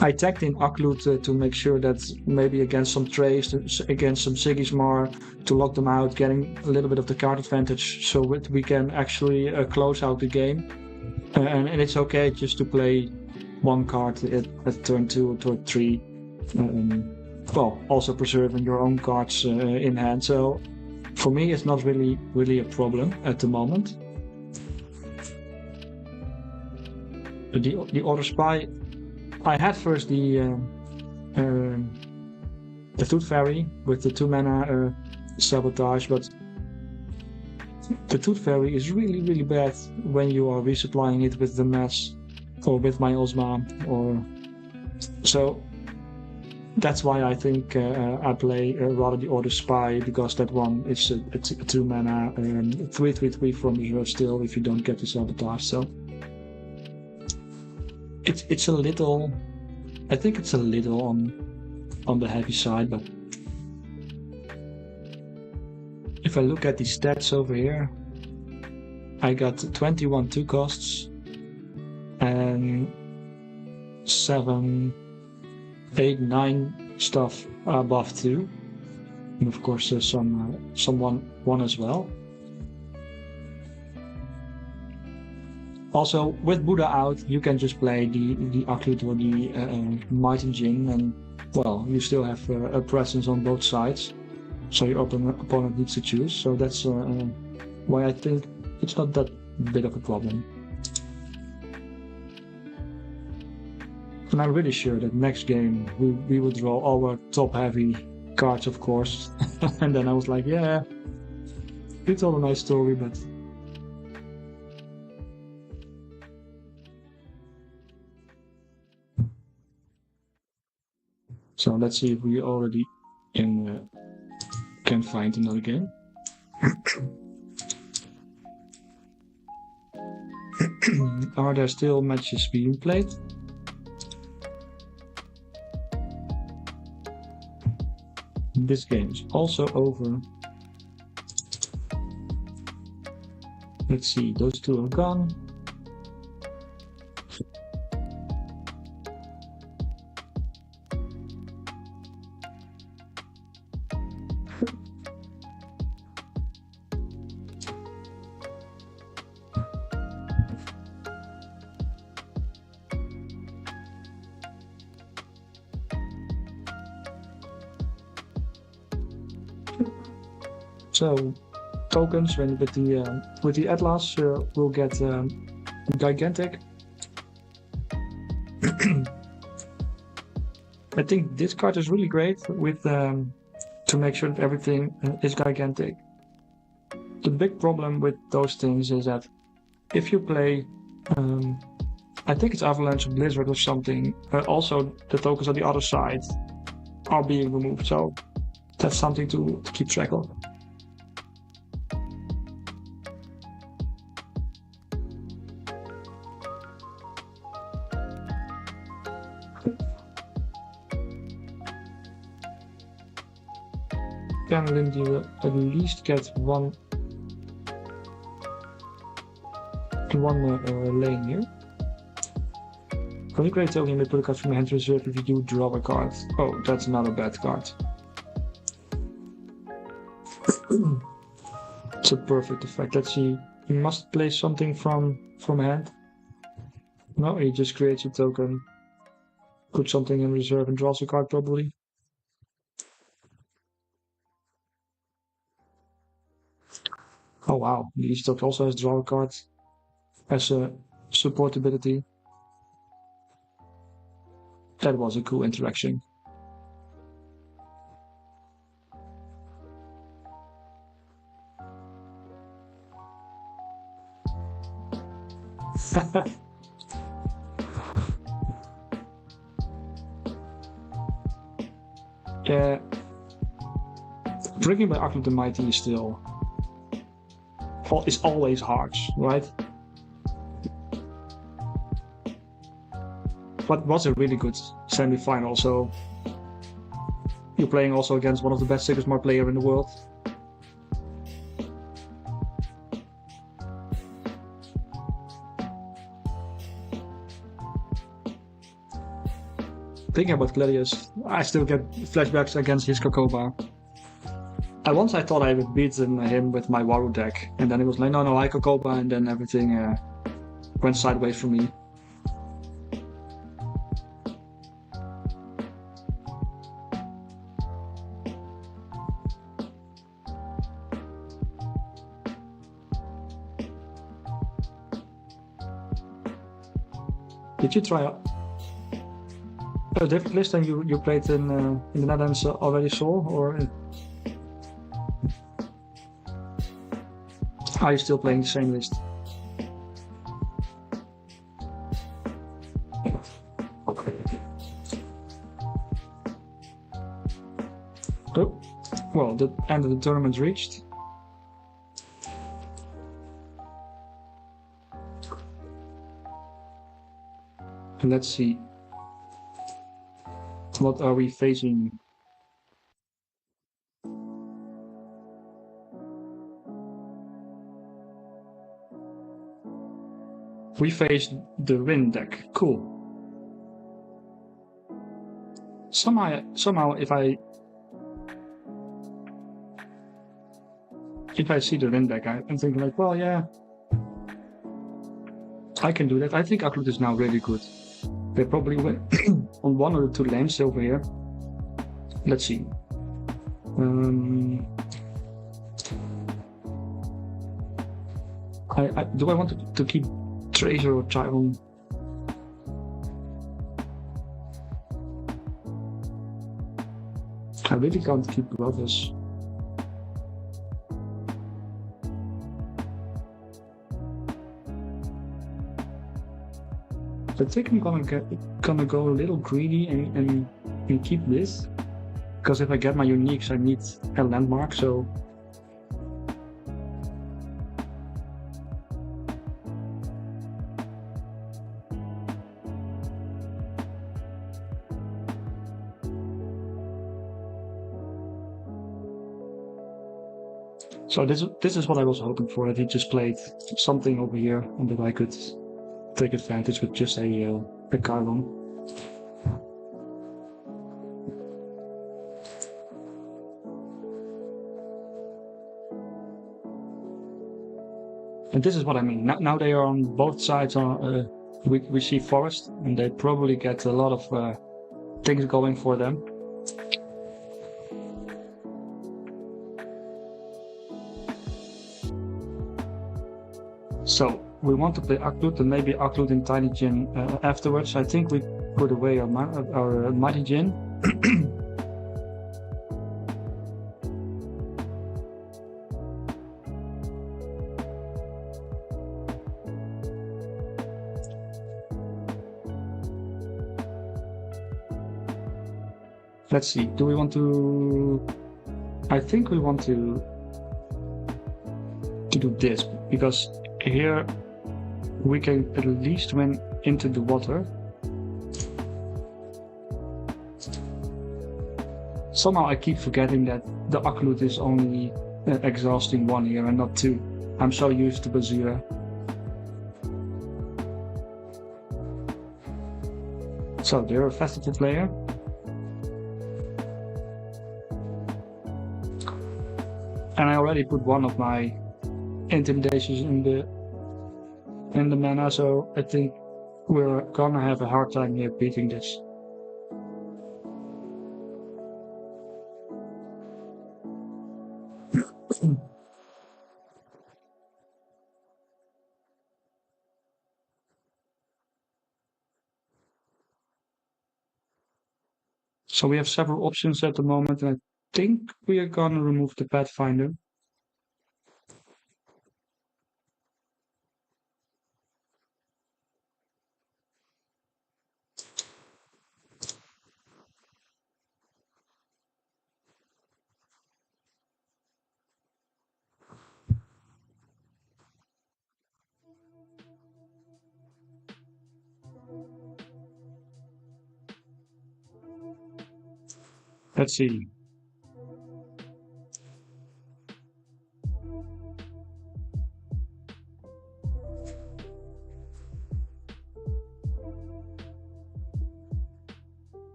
Speaker 1: I tagged in AQZ to make sure that maybe against some Trace, against some Sigismar, to lock them out, getting a little bit of the card advantage so that we can actually close out the game. And it's okay just to play one card at turn 2 or turn 3. Well, also preserving your own cards in hand. So for me, it's not really a problem at the moment. The Order Spy, I had first the Tooth Fairy with the 2-mana sabotage, but the Tooth Fairy is really bad when you are resupplying it with the Mass or with my Ozma, or so. That's why I think I play rather the Order Spy, because that one it's a 2-mana 3/3 from reserve still if you don't get the sabotage. So it's a little, I think it's a little on the heavy side, but if I look at the stats over here, I got 21 2 costs and 7, 8, 9 stuff above 2, and of course some one as well. Also, with Buddha out, you can just play the AQZ or the Mighty Jin, and well, you still have a presence on both sides, so your opponent needs to choose. So that's why I think it's not that big of a problem. And I'm really sure that next game we will draw our top-heavy cards, of course. And then I was like, yeah, it's all a nice story, but... So let's see if we already can find another game. Are there still matches being played? This game is also over. Let's see, those two are gone. So tokens with the Atlas will get gigantic. I think this card is really great with to make sure that everything is gigantic. The big problem with those things is that if you play, I think it's Avalanche or Blizzard or something, also the tokens on the other side are being removed. So that's something to keep track of. Lindy will at least get one lane here. Great token, you may put a card from your hand to reserve if you do draw a card. Oh, that's not a bad card. It's a perfect effect. Let's see. You must play something from hand. No, he just creates a token, put something in reserve and draws a card probably. Oh wow, the stock also has draw a card as a support ability. That was a cool interaction. Yeah, drinking by AQZ the Mighty is still... It's always hard, right? But was a really good semi-final, so you're playing also against one of the best single smart player in the world. Thinking about Gladius, I still get flashbacks against his Kokoba. I thought I would beat him with my Waru deck, and then it was like, no, I Kokoba, and then everything went sideways for me. Did you try a different list than you played in the Netherlands already saw, or are you still playing the same list? Oh, well, the end of the tournament reached. And let's see. What are we facing? We face the Rin deck. Cool. Somehow, if I see the Rin deck, I'm thinking like, well, yeah, I can do that. I think AQZ is now really good. They probably win on one or two lanes over here. Let's see. Do I want to keep Treasure or Chiron? I really can't keep brothers. I think I'm gonna go a little greedy and keep this, because if I get my uniques, I need a landmark. So this is what I was hoping for, that he just played something over here and that I could take advantage with just a carbon. And this is what I mean. Now they are on both sides. We see forest, and they probably get a lot of things going for them. So we want to play AQZ and maybe AQZ in Tiny Jin afterwards. I think we put away our Mighty Jin. Let's see, do we want to... I think we want to do this, because here we can at least win into the water. Somehow I keep forgetting that the AQZ is only exhausting one here and not two. I'm so used to Bazira. So they're a festival player. And I already put one of my intimidations in the mana, so I think we're gonna have a hard time here beating this. So we have several options at the moment, and I think we are gonna remove the Pathfinder. Let's see.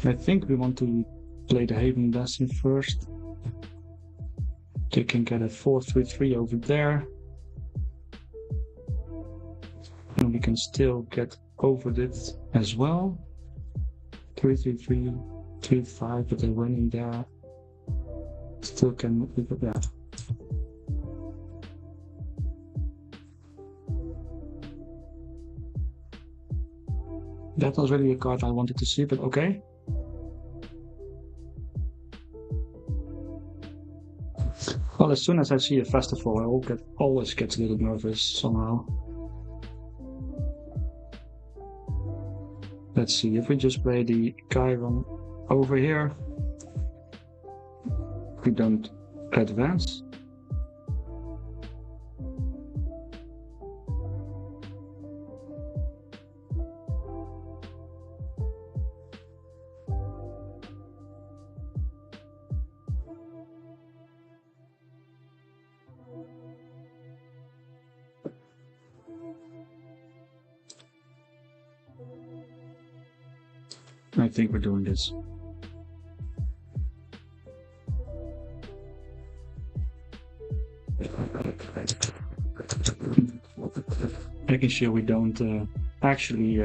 Speaker 1: I think we want to play the Haven Lesson first. They can get a 4-3-3 over there. And we can still get over this as well. 3-3-3, 3-5, but they're winning there. Still can, yeah. That was really a card I wanted to see, but okay. Well, as soon as I see a festival, I always get a little nervous somehow. Let's see, if we just play the Chiron over here, we don't advance. I think we're doing this. Making sure we don't actually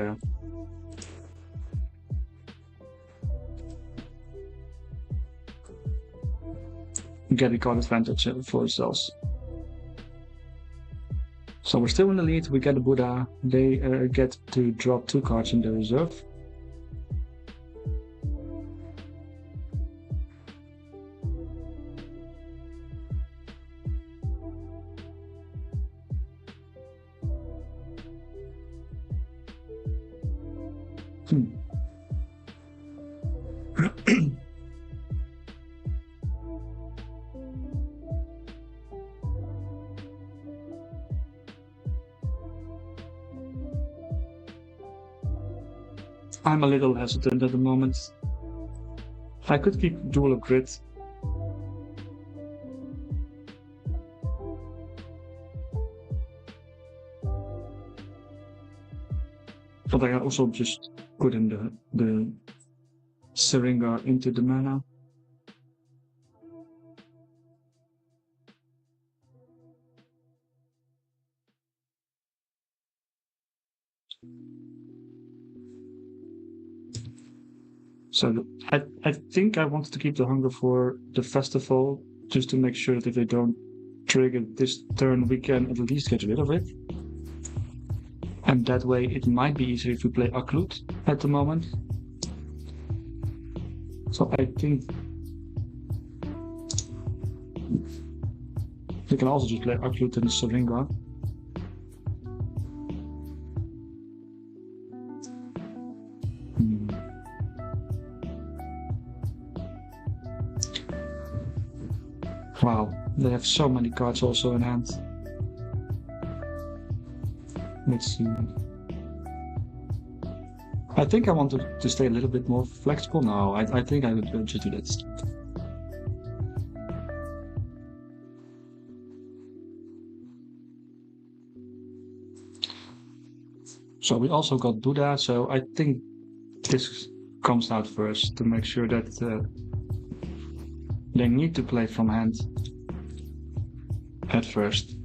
Speaker 1: get a card advantage for ourselves. So we're still in the lead, we get a Buddha, they get to drop 2 cards in the reserve. I'm a little hesitant at the moment. I could keep Duel of Grid. But I can also just put in the Syringa into the mana. So I think I wanted to keep the Hunger for the festival, just to make sure that if they don't trigger this turn, we can at least get rid of it. And that way it might be easier if we play Aklut at the moment. So I think we can also just play Aklut and Syringa. Wow, they have so many cards also in hand. Let's see. I think I want to stay a little bit more flexible now. I think I would just do that. So we also got Buddha, so I think this comes out first to make sure that they need to play from hand at first.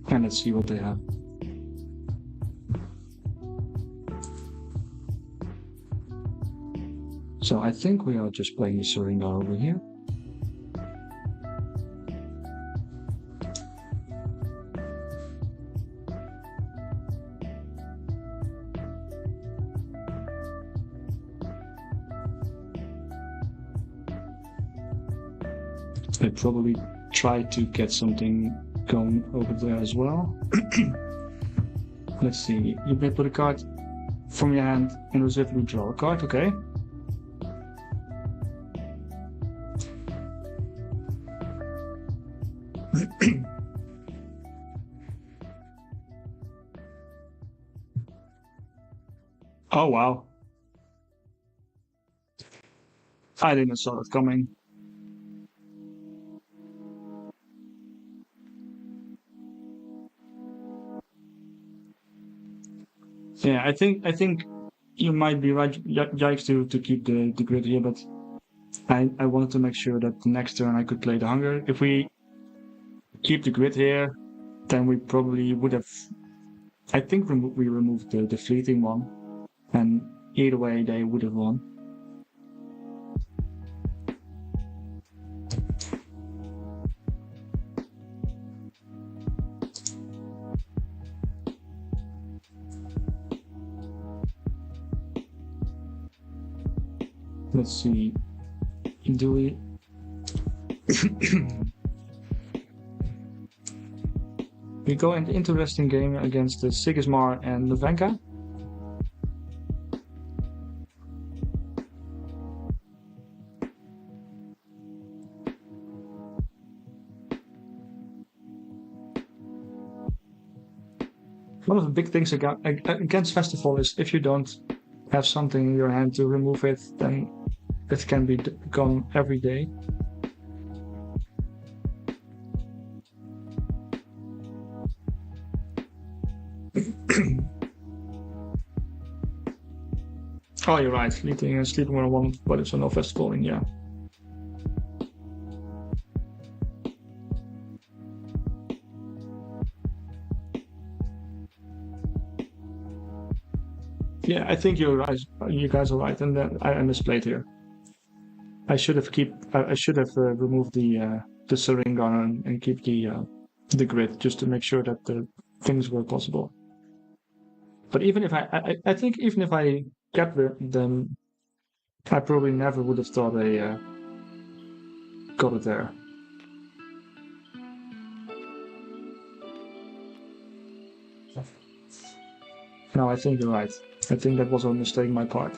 Speaker 1: And let's see what they have. So I think we are just playing the Syringa over here. They probably try to get something going over there as well. Let's see, you may put a card from your hand in reserve and draw a card, okay? Oh wow, I didn't saw it coming. Yeah, I think you might be right, Yikes, to keep the grid here, but I wanted to make sure that the next turn I could play the hunger. If we keep the grid here, then we probably would have. I think we removed the fleeting one, and either way they would have won. Let's see. Do we? We go an interesting game against the Sigismar and Levenka. One of the big things against Festival is if you don't have something in your hand to remove it, then it can be gone every day. Oh, you're right. Sleeping on one, but it's no festival in, yeah. Yeah, I think you're right. You guys are right, and then I misplayed here. I should have removed the Syringa and keep the grid just to make sure that the things were possible. But even if I think even if I kept them, I probably never would have thought I got it there. No, I think you're right. I think that was a mistake on my part.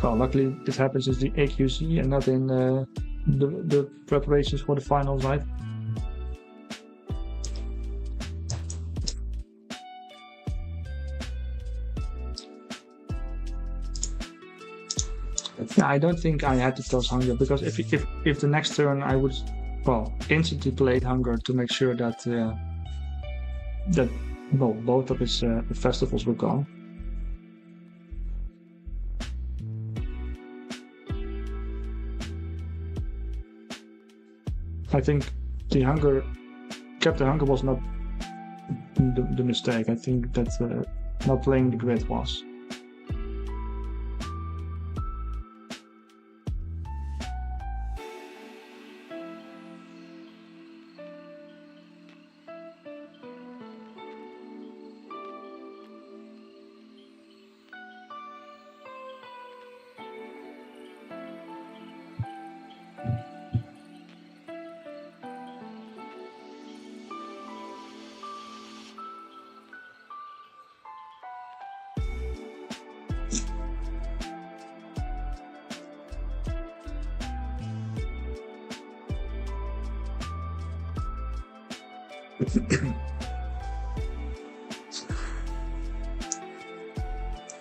Speaker 1: Well, luckily this happens in the AQZ and not in the preparations for the finals, right? I don't think I had to toss hunger because if the next turn I would, well, instantly played hunger to make sure that both of his festivals were gone. I think Captain Hunger was not the mistake. I think that not playing the grid was.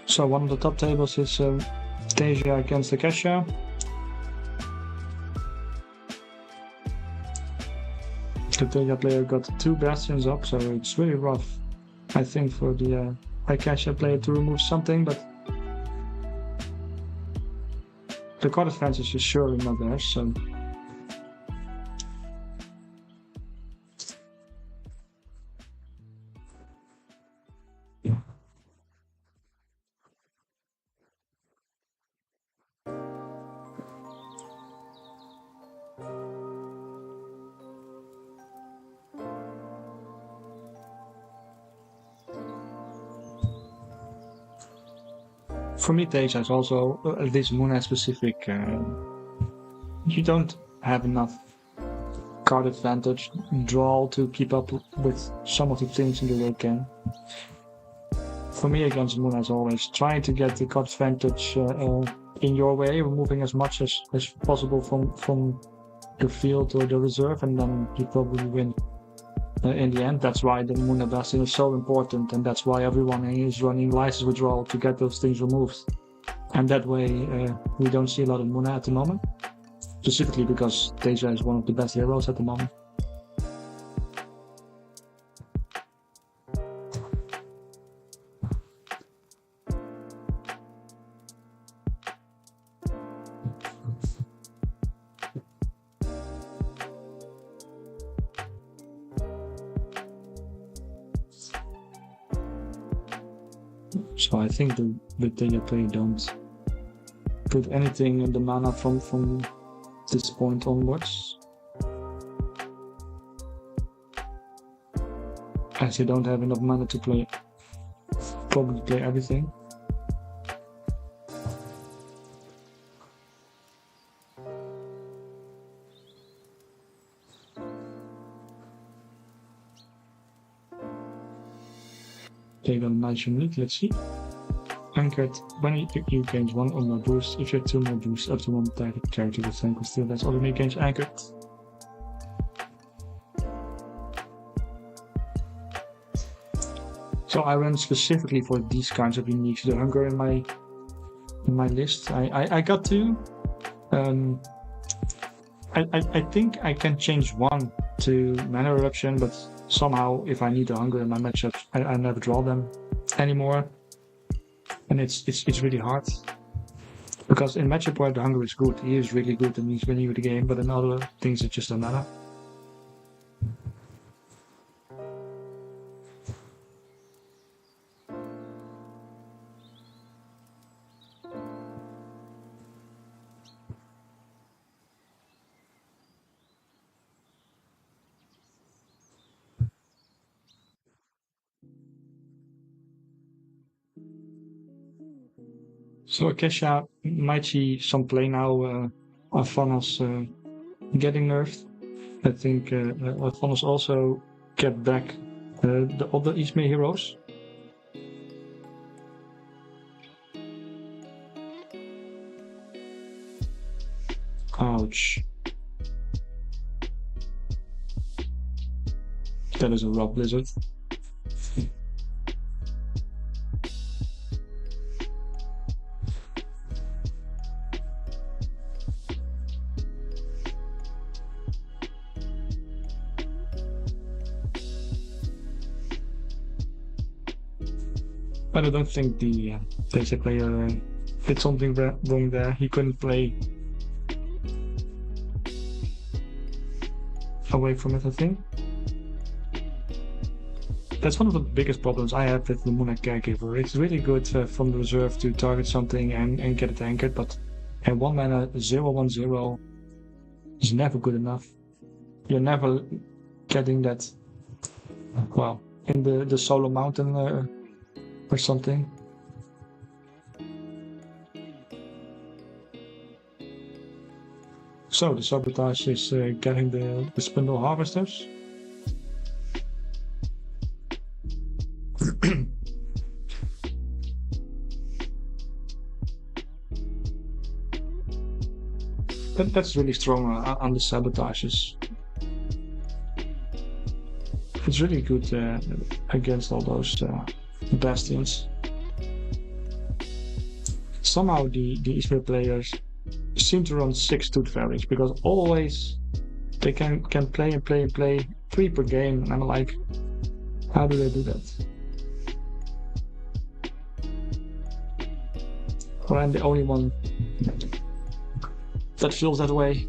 Speaker 1: So one of the top tables is Teja against Akesha. The Teja player got 2 bastions up, so it's really rough, I think, for the Akesha player to remove something, but the card advantage is surely not there, so... For me, Teja is also, at least Moonlight specific, you don't have enough card advantage draw to keep up with some of the things in the late game. For me, against Moonlight, always trying to get the card advantage in your way, removing as much as possible from the field or the reserve, and then you probably win. in the end. That's why the Muna Bastion is so important, and that's why everyone is running license withdrawal to get those things removed. And that way, we don't see a lot of Muna at the moment, specifically because Deja is one of the best heroes at the moment. So I think the Deja play don't put anything in the mana from this point onwards, as you don't have enough mana to probably play everything. Okay, got a nice unique, let's see. Anchored, when you gain 1 or more boost, if you have 2 more boosts up to 1 target character with tank still that's all unique gains anchored. So I ran specifically for these kinds of uniques, the hunger in my list. I got 2. I think I can change 1 to mana eruption, but somehow if I need the hunger in my matchups, I never draw them anymore. And it's really hard. Because in matchup where the hunger is good, he is really good and he's winning you the game, but in other things it just don't matter. So Kesha might see some play now. Alphanos getting nerfed. I think Alphanos also kept back the other Ismay heroes. Ouch. That is a rough blizzard. But I don't think the basic player did something wrong there. He couldn't play away from it, I think. That's one of the biggest problems I have with the Muna Caregiver. It's really good from the reserve to target something and get it anchored, but at 1 mana 0/1/0 is never good enough. You're never getting that, well, in the solo mountain or something. So the sabotage is getting the spindle harvesters. That's really strong on the sabotages. It's really good against all those bastions. Somehow the Ismay players seem to run 6 Tooth Fairies because always they can play 3 per game, and I'm like, how do they do that? Or I'm the only one that feels that way.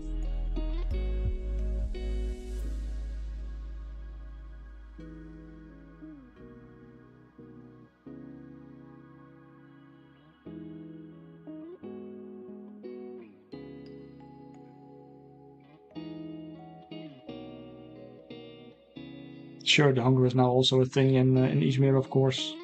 Speaker 1: Sure, the hunger is now also a thing in Izmir, of course.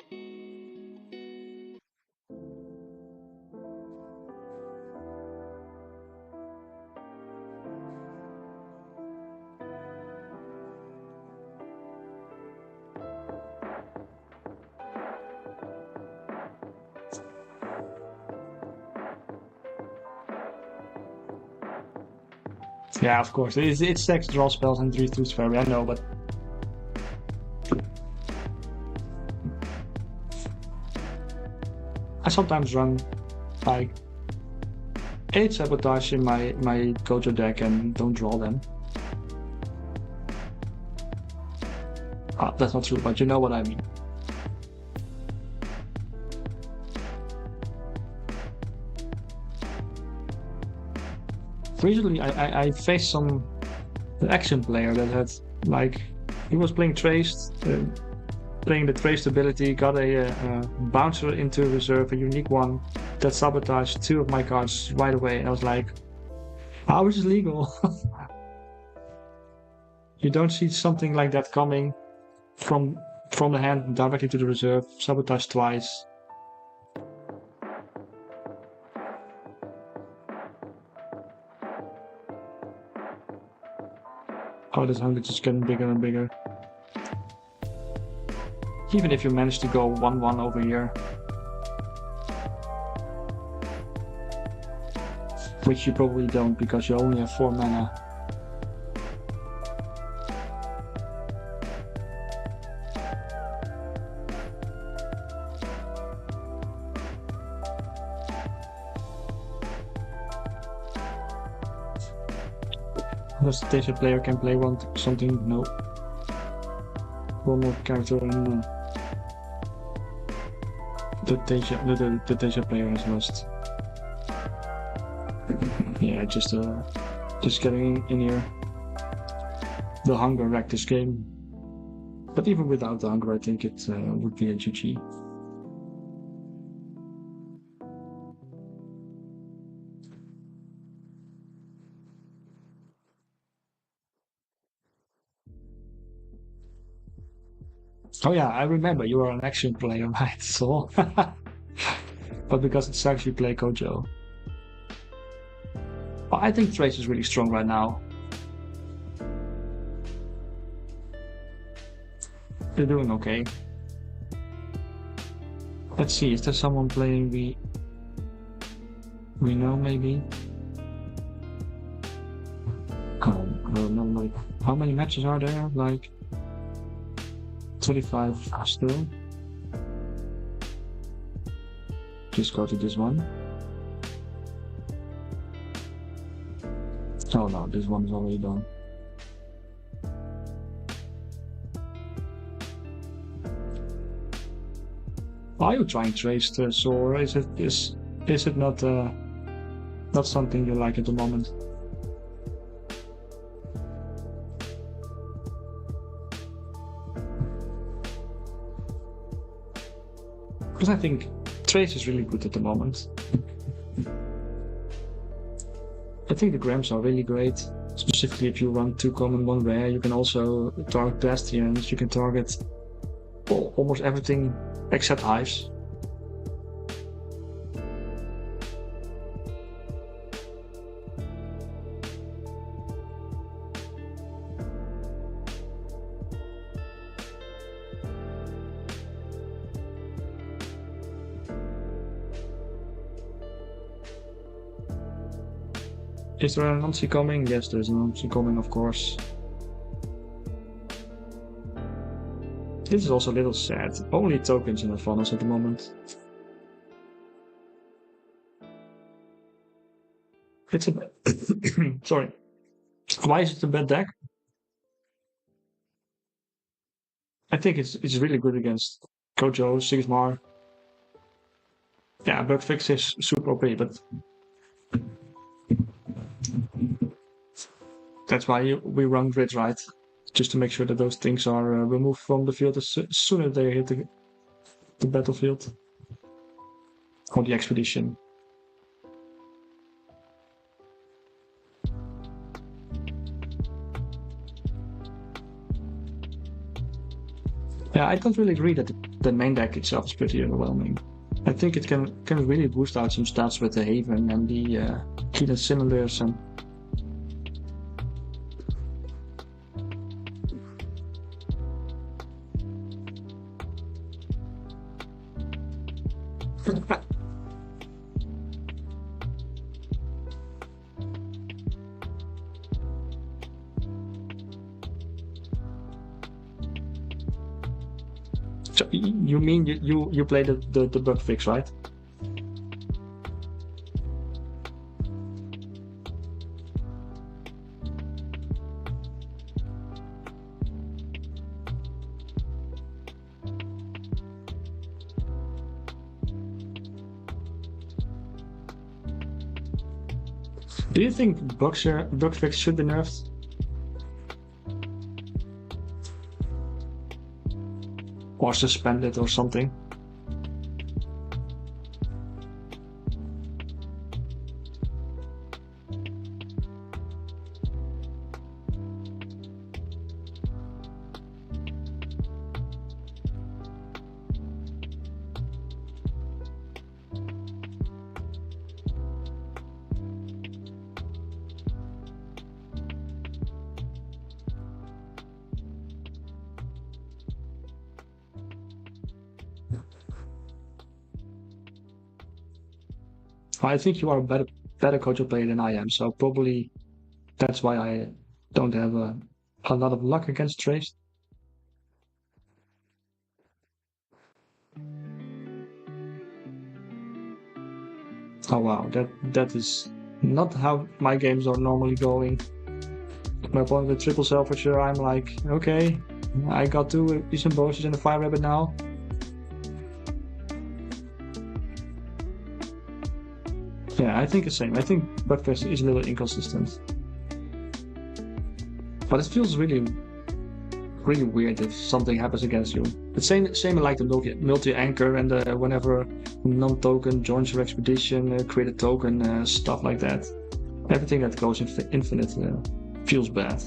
Speaker 1: Yeah, of course. It stacks draw spells and 3 Tooth Fairy, I know, but I sometimes run like 8 sabotage in my Kojo deck and don't draw them. That's not true, but you know what I mean. Recently, I faced an action player that had, like, he was playing Traced, playing the Traced ability, got a bouncer into reserve, a unique one, that sabotaged 2 of my cards right away, and I was like, how is this legal? You don't see something like that coming from the hand directly to the reserve, sabotage twice. Oh, this hunger just getting bigger and bigger. Even if you manage to go 1-1 over here. Which you probably don't, because you only have 4 mana. Does the Taser player can play something? No. One more character and the Taser player has lost. Yeah, just getting in here. The hunger wrecked this game. But even without the hunger, I think it would be a GG. Oh yeah, I remember you are an action player, right? So, but because it sucks, you play Kojo. Well, I think Trace is really strong right now. They're doing okay. Let's see, is there someone playing we know maybe? No, like, how many matches are there? Like 25 still. Just go to this one. Oh no, this one is already done. Are you trying Traced, or is it not something you like at the moment? Because I think Trace is really good at the moment. I think the grams are really great, specifically if you run 2 common, 1 rare. You can also target bastions, you can target almost everything except hives. Is there an Nancy coming? Yes, there's an Nancy coming, of course. This is also a little sad. Only tokens in the funnels at the moment. It's a sorry. Why is it a bad deck? I think it's really good against Kojo, Sigmar. Yeah, bug fix is super OP, but that's why we run grids, right? Just to make sure that those things are removed from the field as soon as they hit the battlefield or the expedition. Yeah, I don't really agree that the main deck itself is pretty overwhelming. I think it can really boost out some stats with the Haven and the Keen Cylinders and So you mean you play the bug fix, right? Do you think bugfix should be nerfed? Or suspended or something? I think you are a better Kojo player than I am, so probably that's why I don't have a lot of luck against Trace. Oh wow, that is not how my games are normally going. My opponent with triple self-assure, I'm like, okay, I got two decent bonuses and a fire rabbit now. Yeah, I think the same. I think Bugfest is a little inconsistent. But it feels really weird if something happens against you. The same like the multi-anchor and whenever non-token joins your expedition, create a token, stuff like that. Everything that goes infinite feels bad.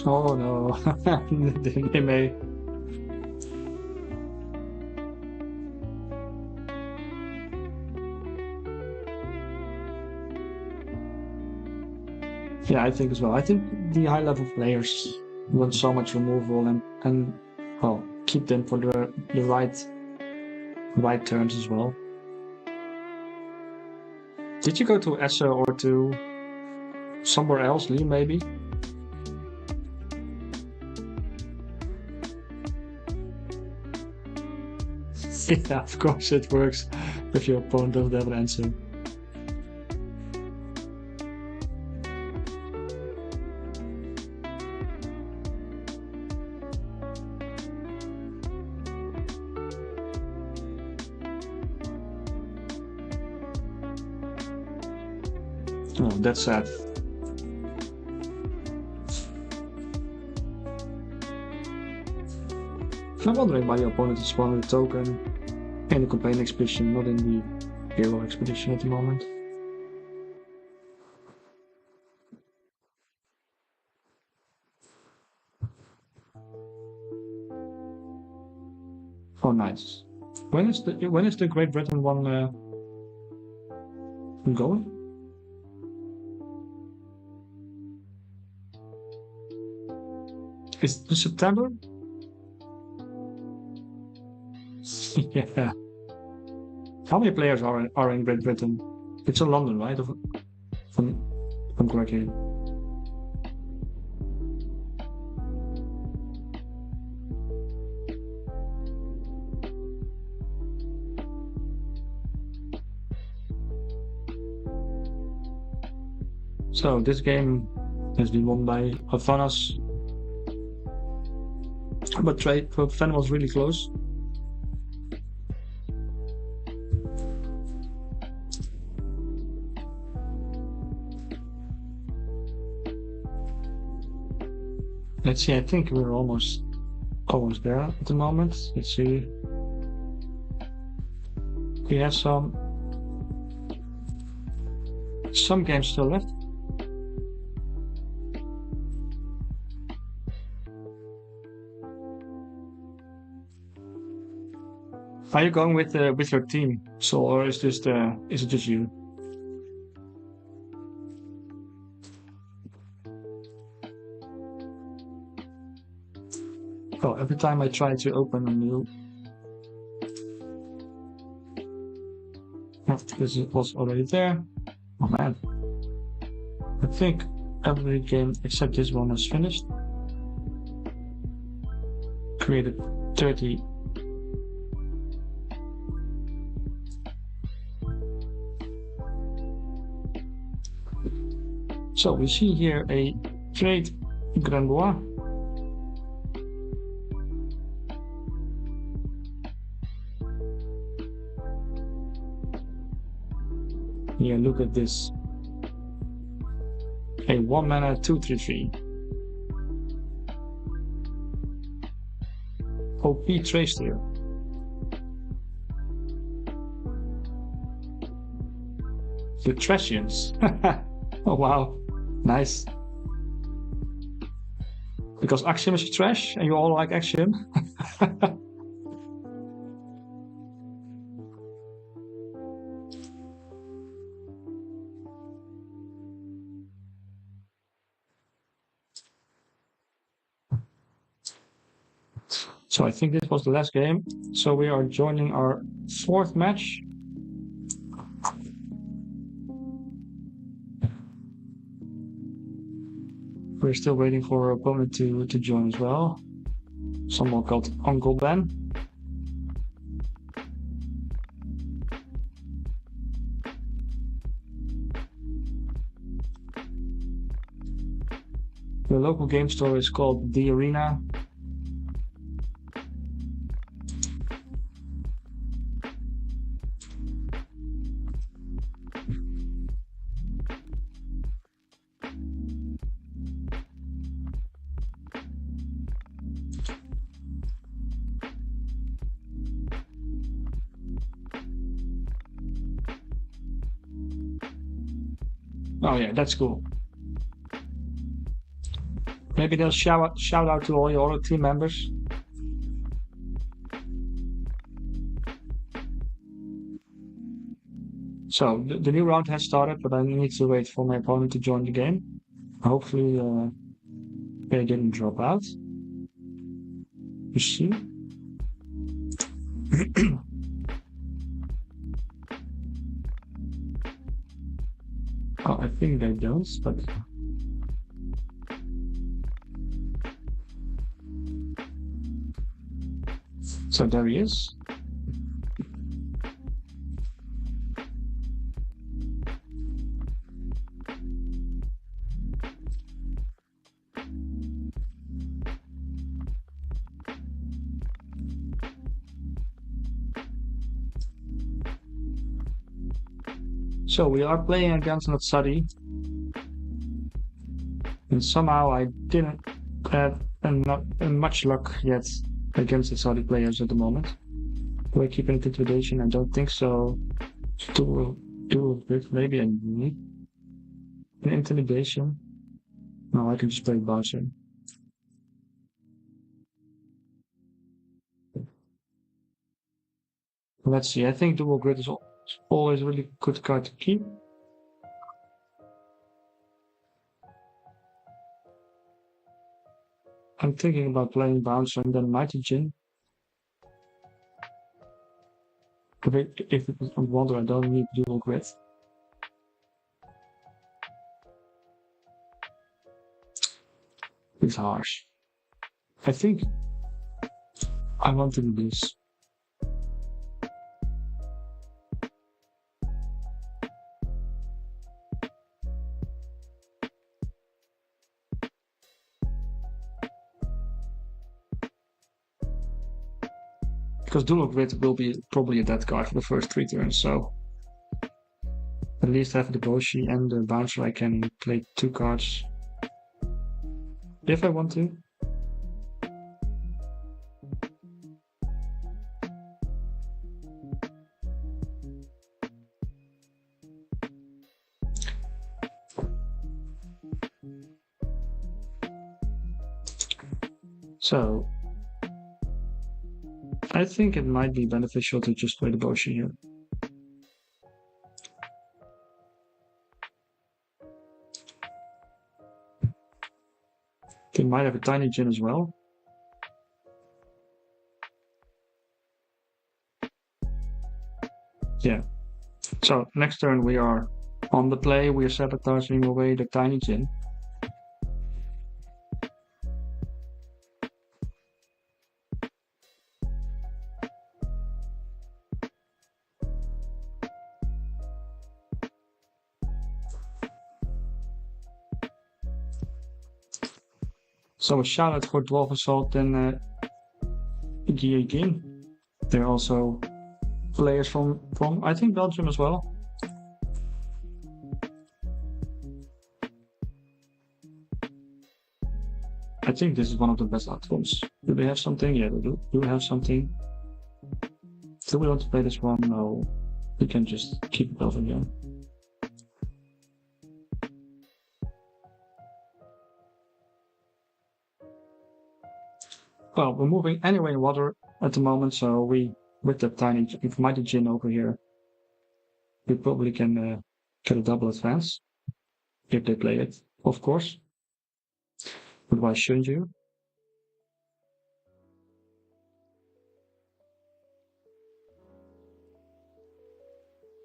Speaker 1: Oh no, they may. Yeah, I think as well. I think the high level players want so much removal and well keep them for the right turns as well. Did you go to Essa or to somewhere else, Lee, maybe? Yeah, of course it works if your opponent doesn't have an answer. Oh, that's sad. I'm wondering why your opponent is spawning a token in the campaign expedition, not in the hero expedition at the moment. Oh, nice. When is the Great Britain one going? Is it September? Yeah. How many players are in Great Britain? It's in London, right? If I'm correctly. So this game has been won by Athanas, but Fan was really close. Let's see, I think we're almost there at the moment. Let's see. We have some games still left. Are you going with your team? So, or is it just you? Oh, every time I try to open a new, this was already there. Oh man, I think Every game except this one is finished. Created 30. So we see here a trade Granbois. Here, look at this. A 1-mana 2/3/3. OP Trace here. The Trashians. Oh wow, nice. Because Axiom is trash and you all like Axiom. So I think this was the last game. So we are joining our 4th match. We're still waiting for our opponent to join as well. Someone called Uncle Ben. The local game store is called The Arena. Oh yeah, that's cool. Maybe they'll shout out to all your other team members. So the new round has started, but I need to wait for my opponent to join the game. Hopefully they didn't drop out. You see? Oh, I think they don't, but so there he is. So we are playing against Natsari. And somehow I didn't have much luck yet against the Saudi players at the moment. Do I keep an intimidation? I don't think so. Do maybe I need an intimidation. No, I can just play Bowser. Let's see. I think Dual Grid is always a really good card to keep. I'm thinking about playing Bouncer and then Mighty Jin. If it's on Wonder, I don't need Dual Grid. It's harsh. I think I want to do this. Because Dual Grid will be probably a dead card for the first 3 turns, so at least have the Boshi and the Bouncer I can play 2 cards if I want to. So I think it might be beneficial to just play the Boshi here. They might have a Tiny Jin as well. Yeah. So next turn we are on the play, we are sabotaging away the Tiny Jin. So a shout out for Dwarf Assault and BGA Game. They're also players from I think Belgium as well. I think this is one of the best outcomes. Do they have something? Yeah, they do. Do we have something? Do we want to play this one? No. We can just keep it over again. Well, we're moving anyway in water at the moment, so with the tiny mighty Jin over here, we probably can get a double advance if they play it, of course. But why shouldn't you?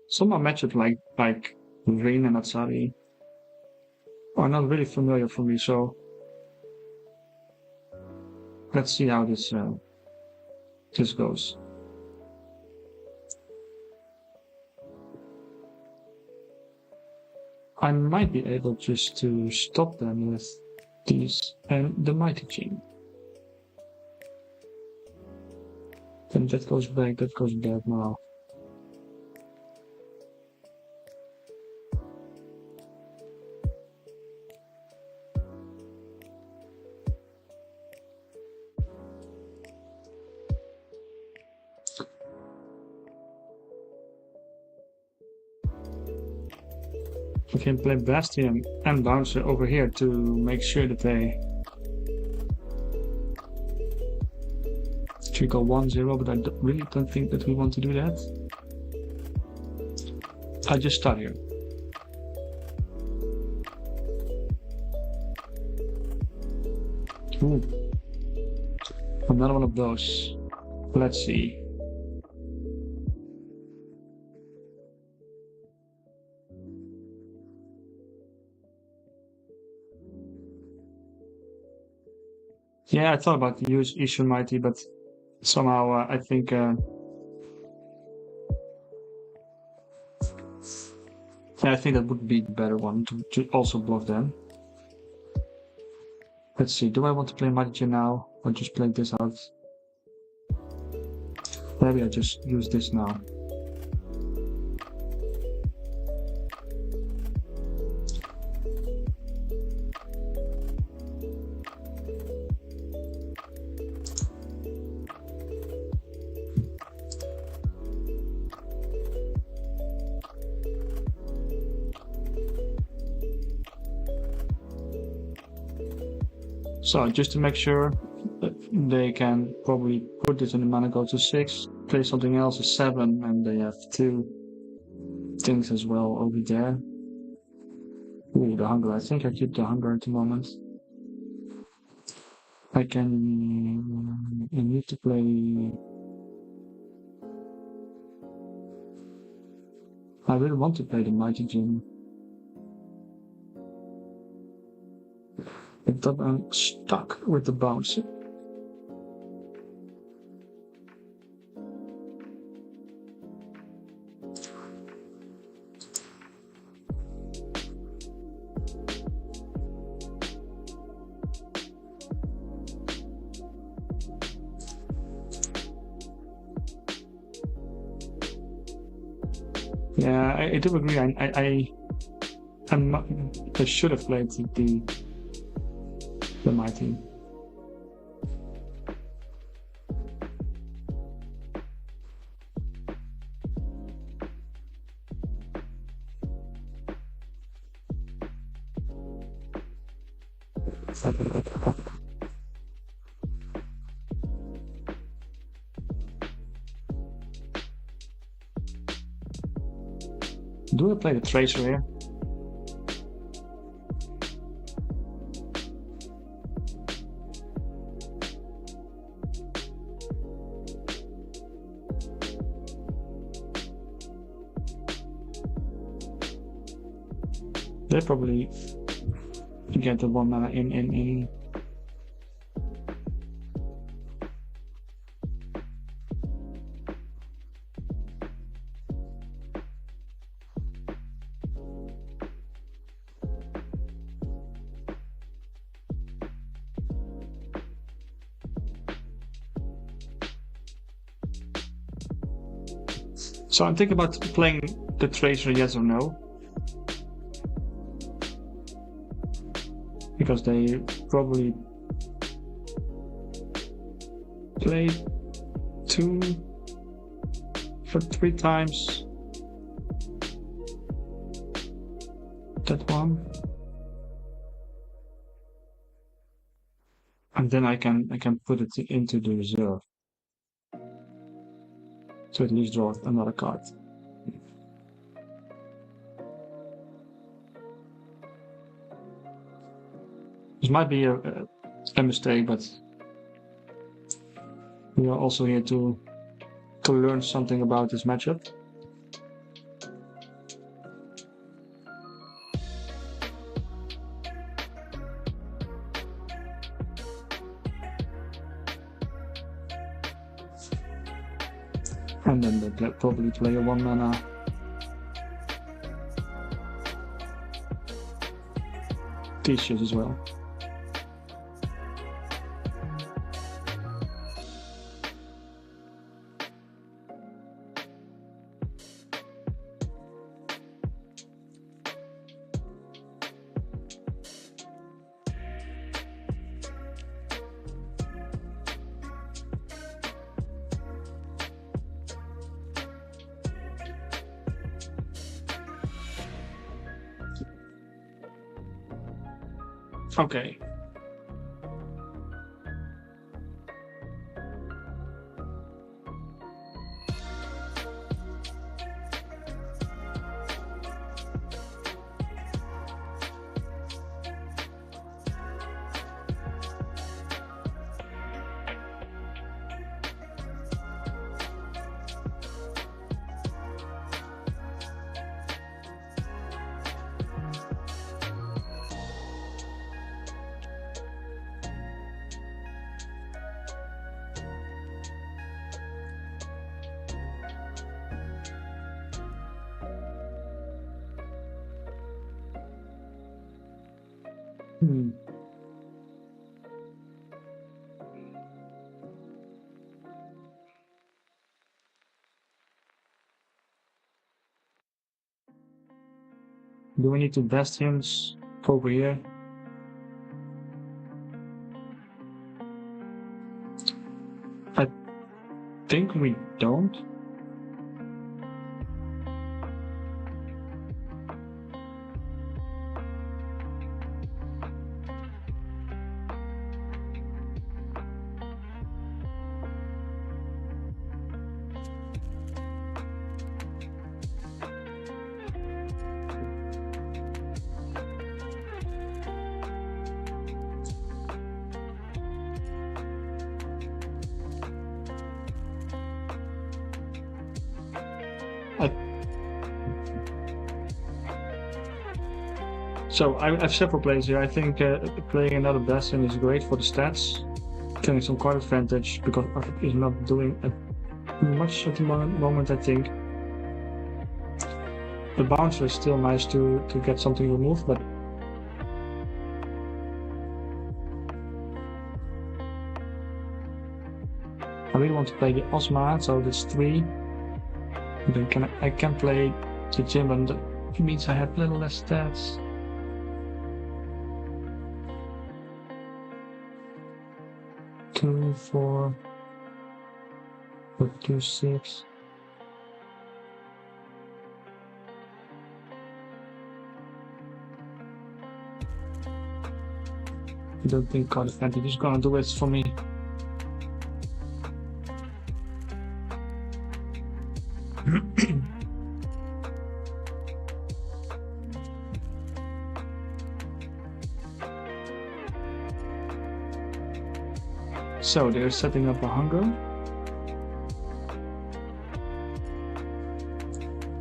Speaker 1: Some are matchups like Rin and Atsari are not really familiar for me, so let's see how this goes. I might be able just to stop them with these and the Mighty Chain. Then that goes back now. We can play Bastion and Bouncer over here to make sure that they go 1-0, but I really don't think that we want to do that. I just start here. Ooh. Another one of those. Let's see. Yeah, I thought about use Ishu Mighty, but somehow I think yeah, I think that would be the better one to also block them. Let's see, do I want to play Mighty now or just play this out? Maybe I just use this now. So just to make sure that they can probably put this in the mana, go to 6, play something else a 7, and they have 2 things as well over there. Ooh, the hunger. I think I keep the hunger at the moment. I need to play. I really want to play the Mighty Jin. But I'm stuck with the bouncer. Yeah, I do agree. I should have played the Mighty. Do I play the Tracer here? They probably get the 1 mana in. So I'm thinking about playing the Tracer, yes or no. Because they probably play 2 for 3 times that one. And then I can put it into the reserve. To at least draw another card. This might be a mistake, but we are also here to learn something about this matchup. And then they probably play a 1-mana T-shirt as well. Okay. Do we need to best him over here? I think we don't. So I have several plays here. I think playing another Bastion is great for the stats, getting some card advantage because he's not doing much at the moment. I think the bouncer is still nice to get something removed, but I really want to play the Osma, so that's 3. Then I can play the Jim, and it means I have a little less stats. Two, 4, 2, 6. I don't think card advantage is gonna do it for me. So they're setting up a hunger.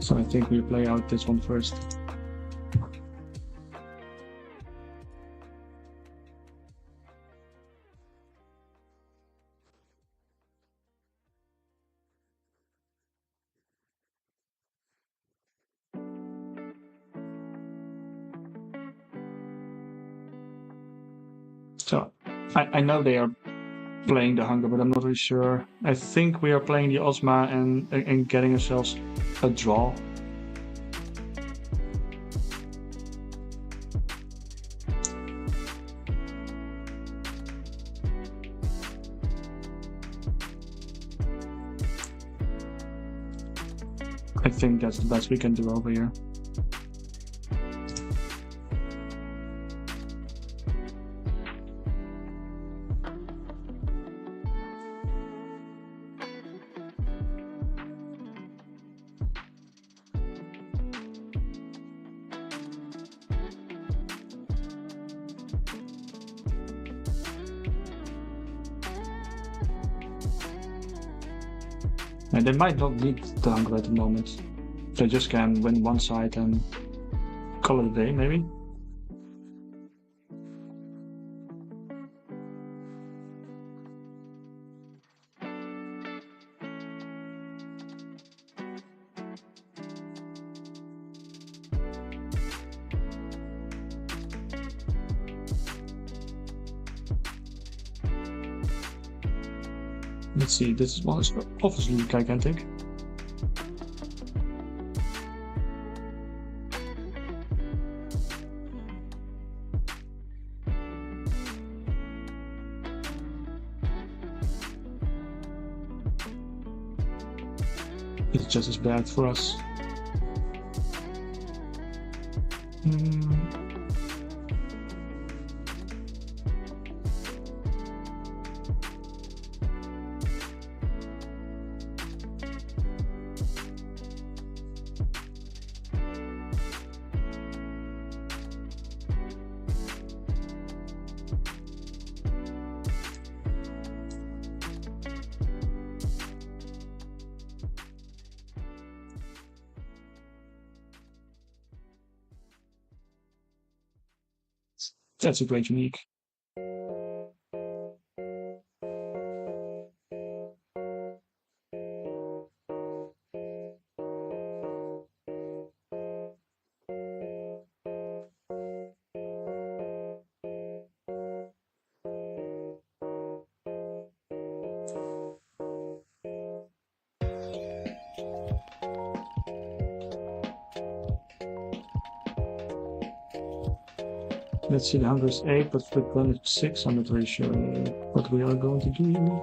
Speaker 1: So I think we play out this one first. So I know they are playing the hunger, but I'm not really sure. I think we are playing the Osma and getting ourselves a draw. I think that's the best we can do over here. And they might not need the hunger at the moment. They just can win one side and call it a day, maybe. Let's see, this one is obviously gigantic. It's just as bad for us. That's a great unique. Let's see, the hunger is 8, but with 1 is 6, I'm not really sure what we are going to do here.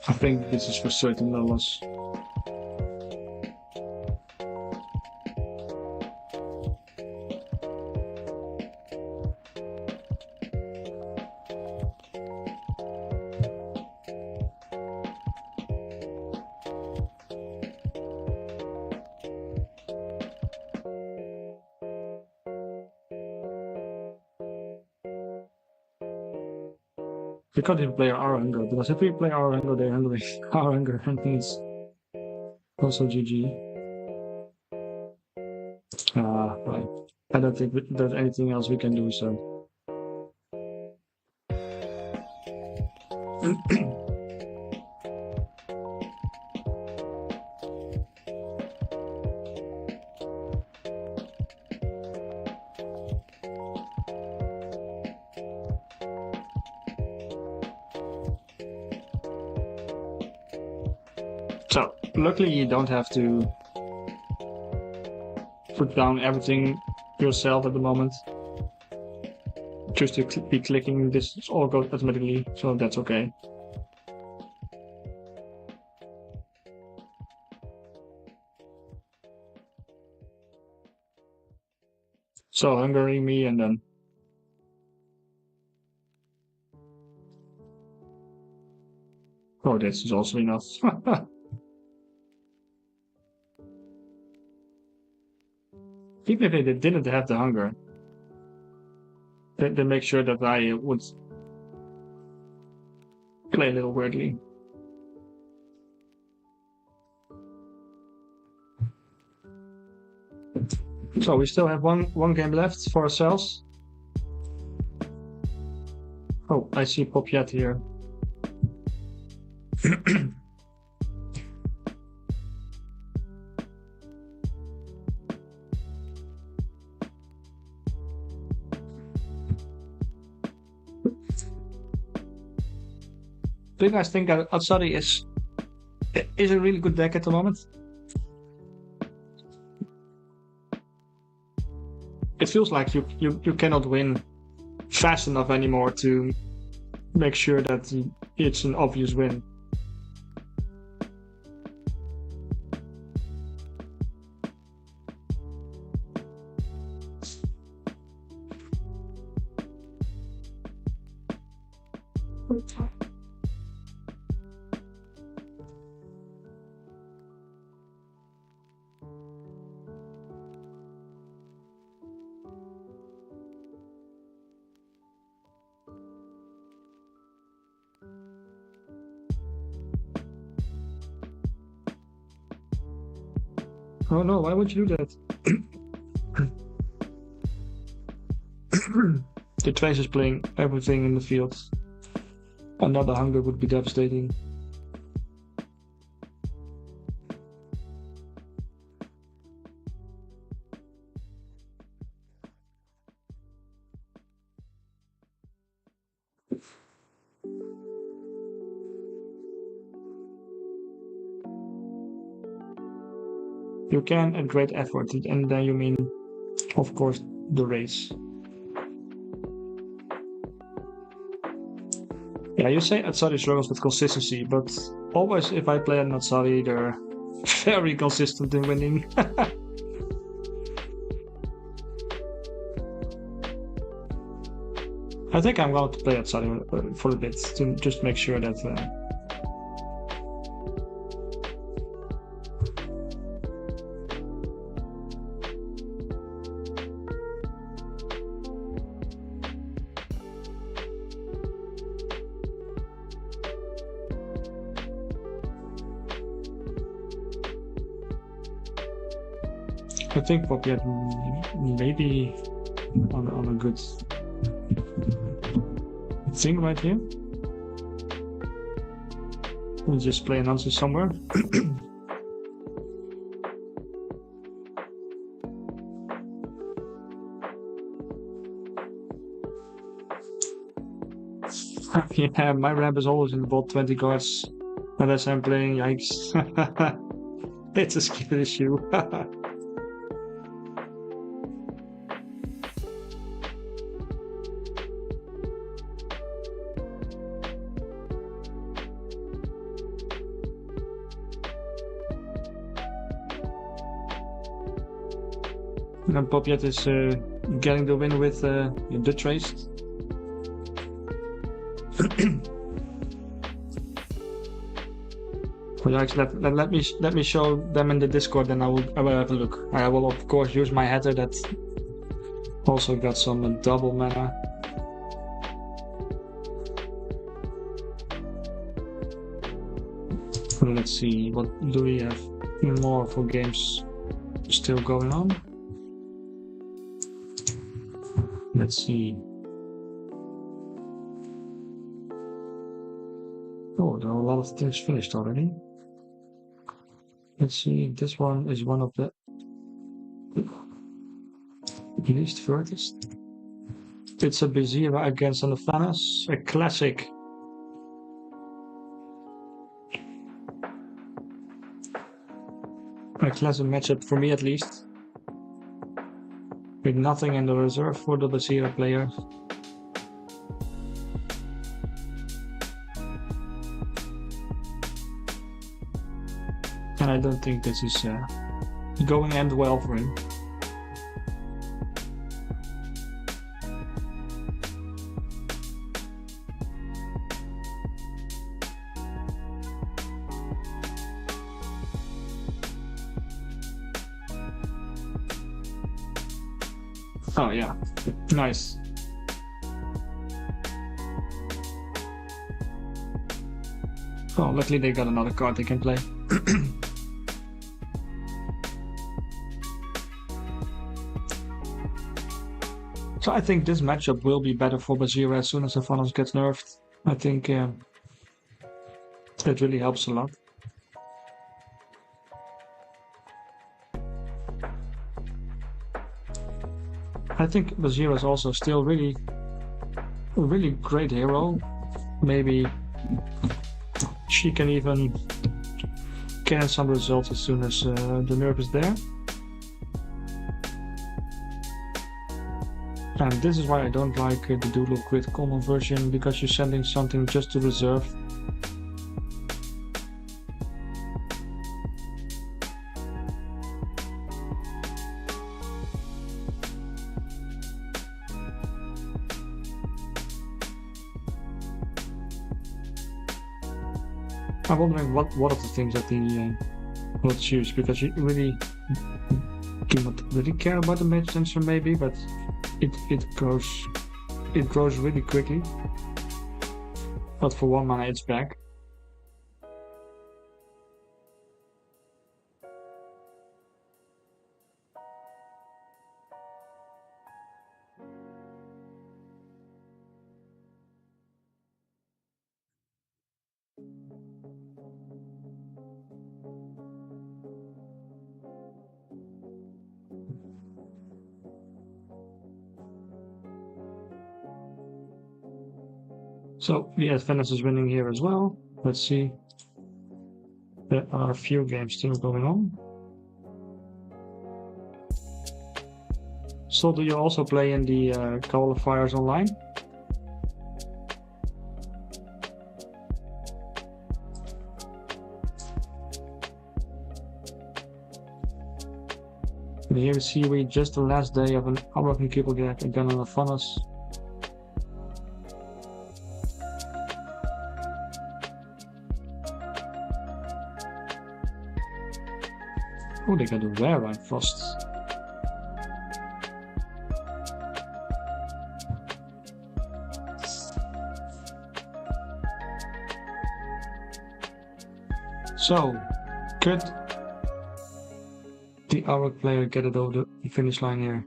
Speaker 1: I think this is for certain a loss. We can't even play our hunger, because if we play our hunger, they're hungry. Our hunger, and it's also GG. Right. I don't think there's anything else we can do, so. So, luckily you don't have to put down everything yourself at the moment. Just to be clicking, this all goes automatically, so that's okay. So, Hungary, me, and then... Oh, this is also enough. Even if they didn't have the hunger, they make sure that I would play a little weirdly. So we still have one game left for ourselves. Oh, I see Popiat here. you guys think that Atsari is a really good deck at the moment? It feels like you cannot win fast enough anymore to make sure that it's an obvious win. Oh no, why would you do that? The Trace is playing everything in the field. Another hunger would be devastating. You can a great effort, and then you mean, of course, the race. Yeah, you say Atsari struggles with consistency, but always if I play an Atsari, they're very consistent in winning. I think I'm going to play Atsari for a bit to just make sure that. I think Poppy had maybe on a good thing right here. We'll just play an answer somewhere. Yeah, my ramp is always in about 20 cards unless I'm playing. Yikes. It's a skill issue. And Popiet is getting the win with the Trace. Let me show them in the Discord, and I will have a look. I will of course use my header that also got some double mana. Let's see, what do we have more for games still going on? Let's see. Oh, there are a lot of things finished already. Let's see, this one is one of the least furthest. It's a BGA against an Athanas, a classic. A classic matchup for me at least. With nothing in the reserve for the BGA player. And I don't think this is going to end well for him. Oh yeah, nice. Oh, luckily they got another card they can play. So I think this matchup will be better for BGA as soon as Athanas gets nerfed. I think it really helps a lot. I think BGA is also still a really great hero. Maybe she can even get some results as soon as the nerve is there. And this is why I don't like the Doodle Grid common version, because you're sending something just to reserve. I'm wondering what of the things that he will choose, because you really do not really care about the mage sensor maybe, but it grows really quickly. But for 1 mana it's back. So yes, Venice is winning here as well. Let's see. There are a few games still going on. So do you also play in the qualifiers online? And here we see we just the last day of an American People Gag again on the funnels. Oh, they got a rare Rime Frost. So, could the Auric player get it over the finish line here?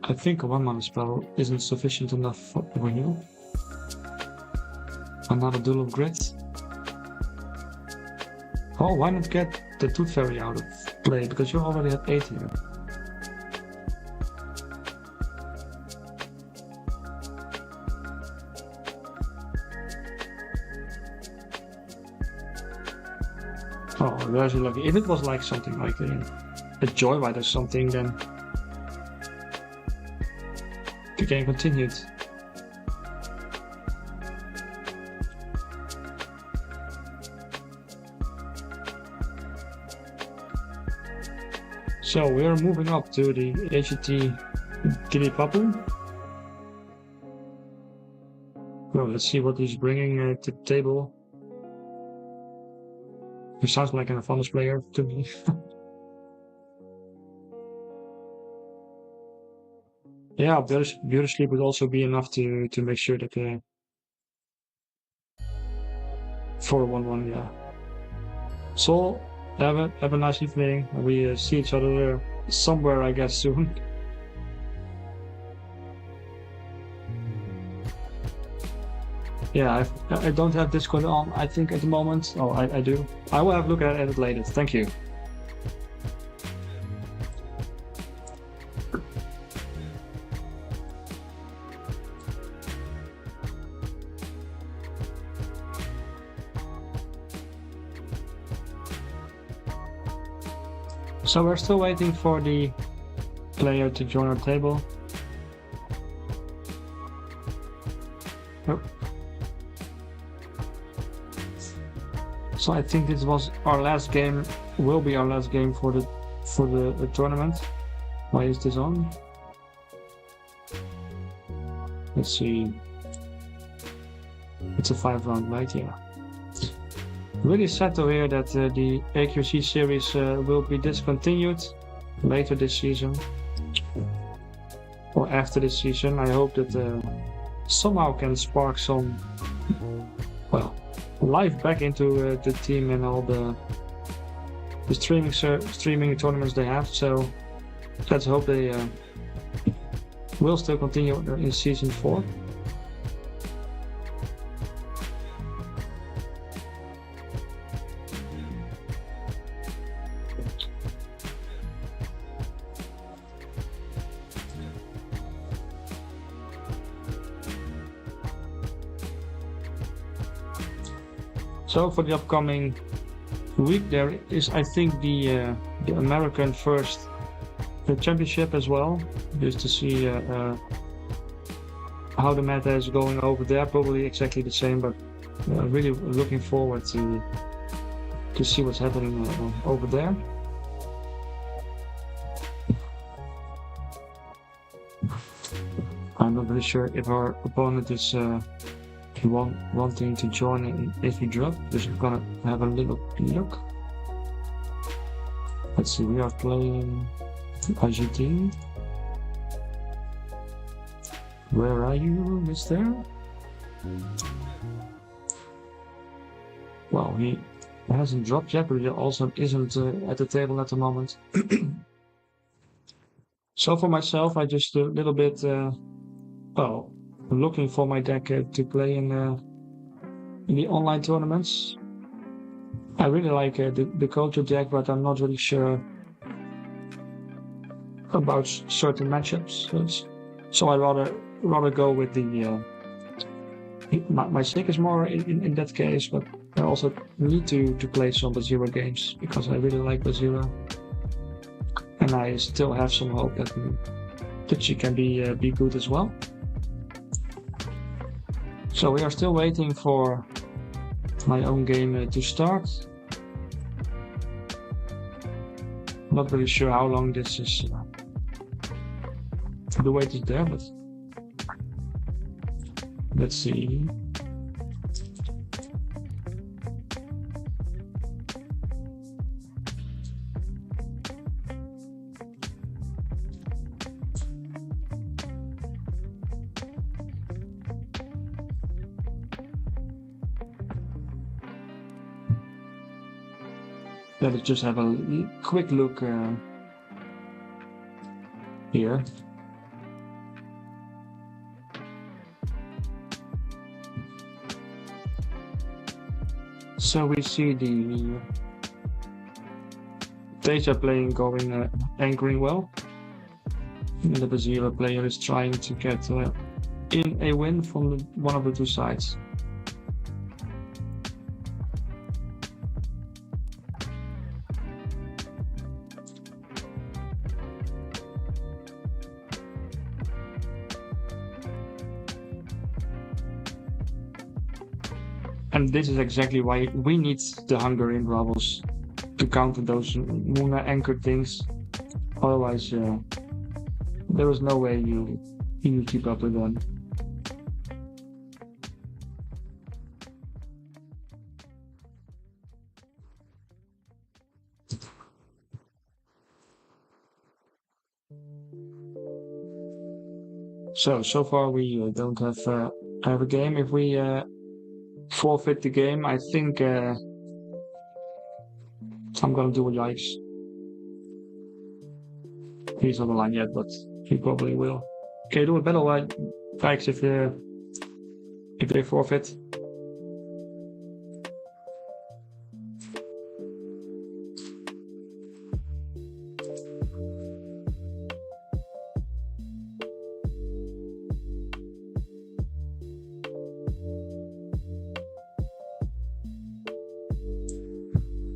Speaker 1: I think a 1-mana spell isn't sufficient enough for you. Another Duel of Grids. Oh, why not get the Tooth Fairy out of play? Because you already had 8 here. Oh, very lucky. If it was like something like a Joyride or something, then the game continued. So we're moving up to the AQZ Giddy Papu. Well, let's see what he's bringing to the table. He sounds like an Avanus player to me. Yeah, Beauty Sleep would also be enough to make sure that for 1-1, yeah. So have a nice evening. We see each other somewhere, I guess, soon. Yeah, I don't have Discord on, I think, at the moment. Oh, I do. I will have a look at it later. Thank you. So we're still waiting for the player to join our table. Oh. So I think this was our last game, will be our last game for the tournament. Why is this on? Let's see. It's a 5-round, right? Yeah. Really sad to hear that the AQZ series will be discontinued later this season. Or after this season. I hope that somehow can spark some, well, life back into the team and all the streaming tournaments they have. So let's hope they will still continue in season 4. So for the upcoming week, there is, I think, the American first the championship as well, just to see how the meta is going over there. Probably exactly the same, but really looking forward to see what's happening over there. I'm not really sure if our opponent is wanting to join in if we drop. Just gonna have a little look. Let's see, we are playing AQZ. Where are you, mister? Well, he hasn't dropped yet, but he also isn't at the table at the moment. So for myself, I just a little bit, well, looking for my deck to play in the online tournaments. I really like the Kojo deck, but I'm not really sure about certain matchups. So I rather go with the my stick is more in that case, but I also need to play some Bazira games because I really like Bazira, and I still have some hope that she can be good as well. So we are still waiting for my own game to start. Not really sure how long this is. The wait is there, but let's see. Let us just have a quick look here. So we see the Teja playing going anchoring well. And the Bazira player is trying to get in a win from one of the two sides. And this is exactly why we need the Hungarian Rebels to counter those Muna anchored things. Otherwise, there is no way you keep up with them. So far we don't have a game. If we forfeit the game, I think I'm gonna do a yikes. He's not online yet, but he probably will. Okay, do a battle yikes if they forfeit.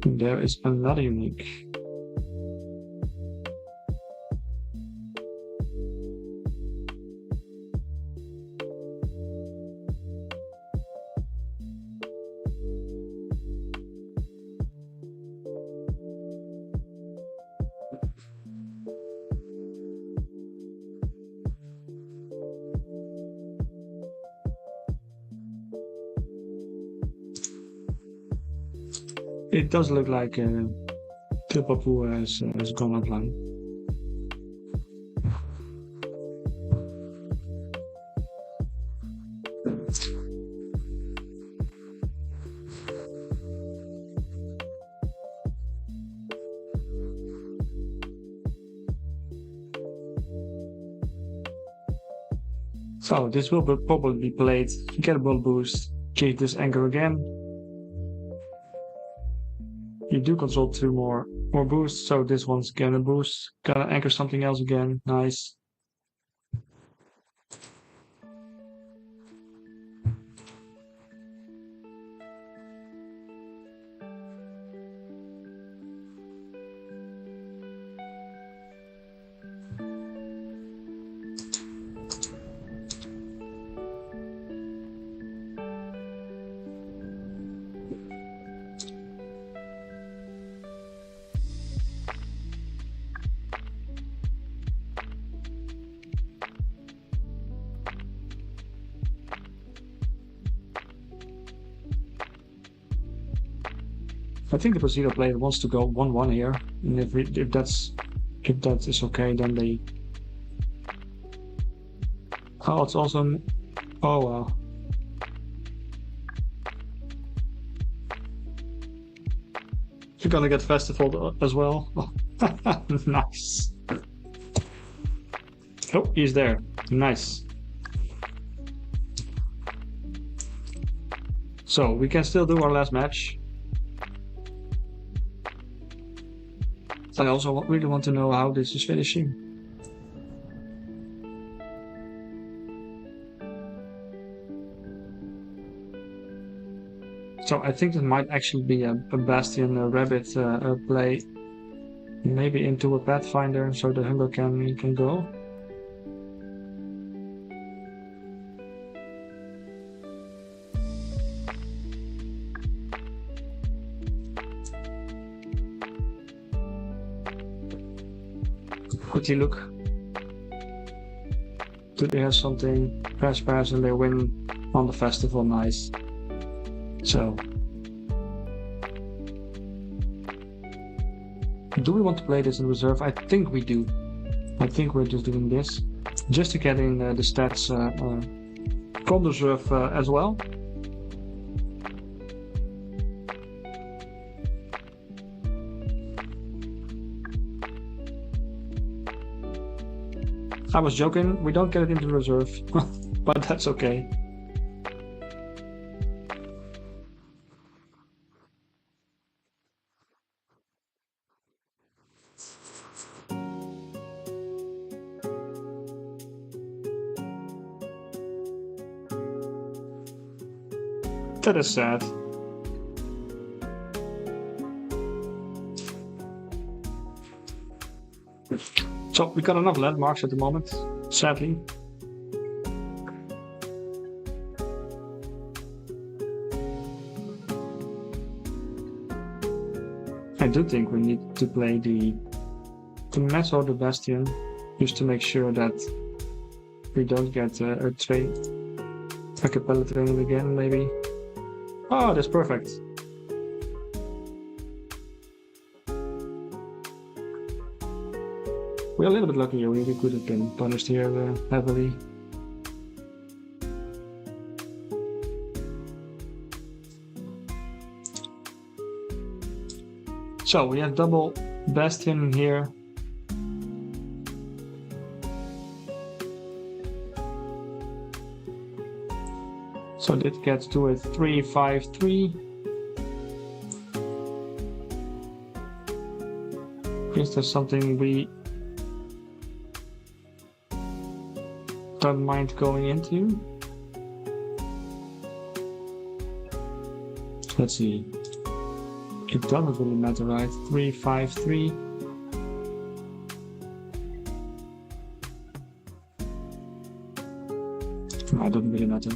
Speaker 1: There is another unique. It does look like Tilpapu has gone offline. So this will probably be played. Get a ball boost. Keep this anchor again. You do control 2 more boosts, so this one's gonna boost. Gonna anchor something else again. Nice. I think the Brazilian player wants to go 1-1 here, and if that is okay, then they. Oh, it's also. Oh well. You're gonna get festival as well. Nice. Oh, he's there. Nice. So we can still do our last match. I also really want to know how this is finishing. So I think it might actually be a Bastion Rabbit play, maybe into a Pathfinder, so the Hunger can go. Quickly look. Do they have something? Pass and they win on the festival. Nice. So, do we want to play this in reserve? I think we do. I think we're just doing this just to get in the stats from the reserve as well. I was joking, we don't get it into reserve, but that's okay. That is sad. So we got enough landmarks at the moment, sadly. I do think we need to play the Mess or the Bastion, just to make sure that we don't get a cappella training again, maybe. Oh, that's perfect. We're a little bit lucky here. We could have been punished here heavily. So we have double Bastion here. So that gets to a 3-5-3. Is there something we don't mind going into? Let's see. It doesn't really matter, right? 3-5-3. No, it doesn't really matter.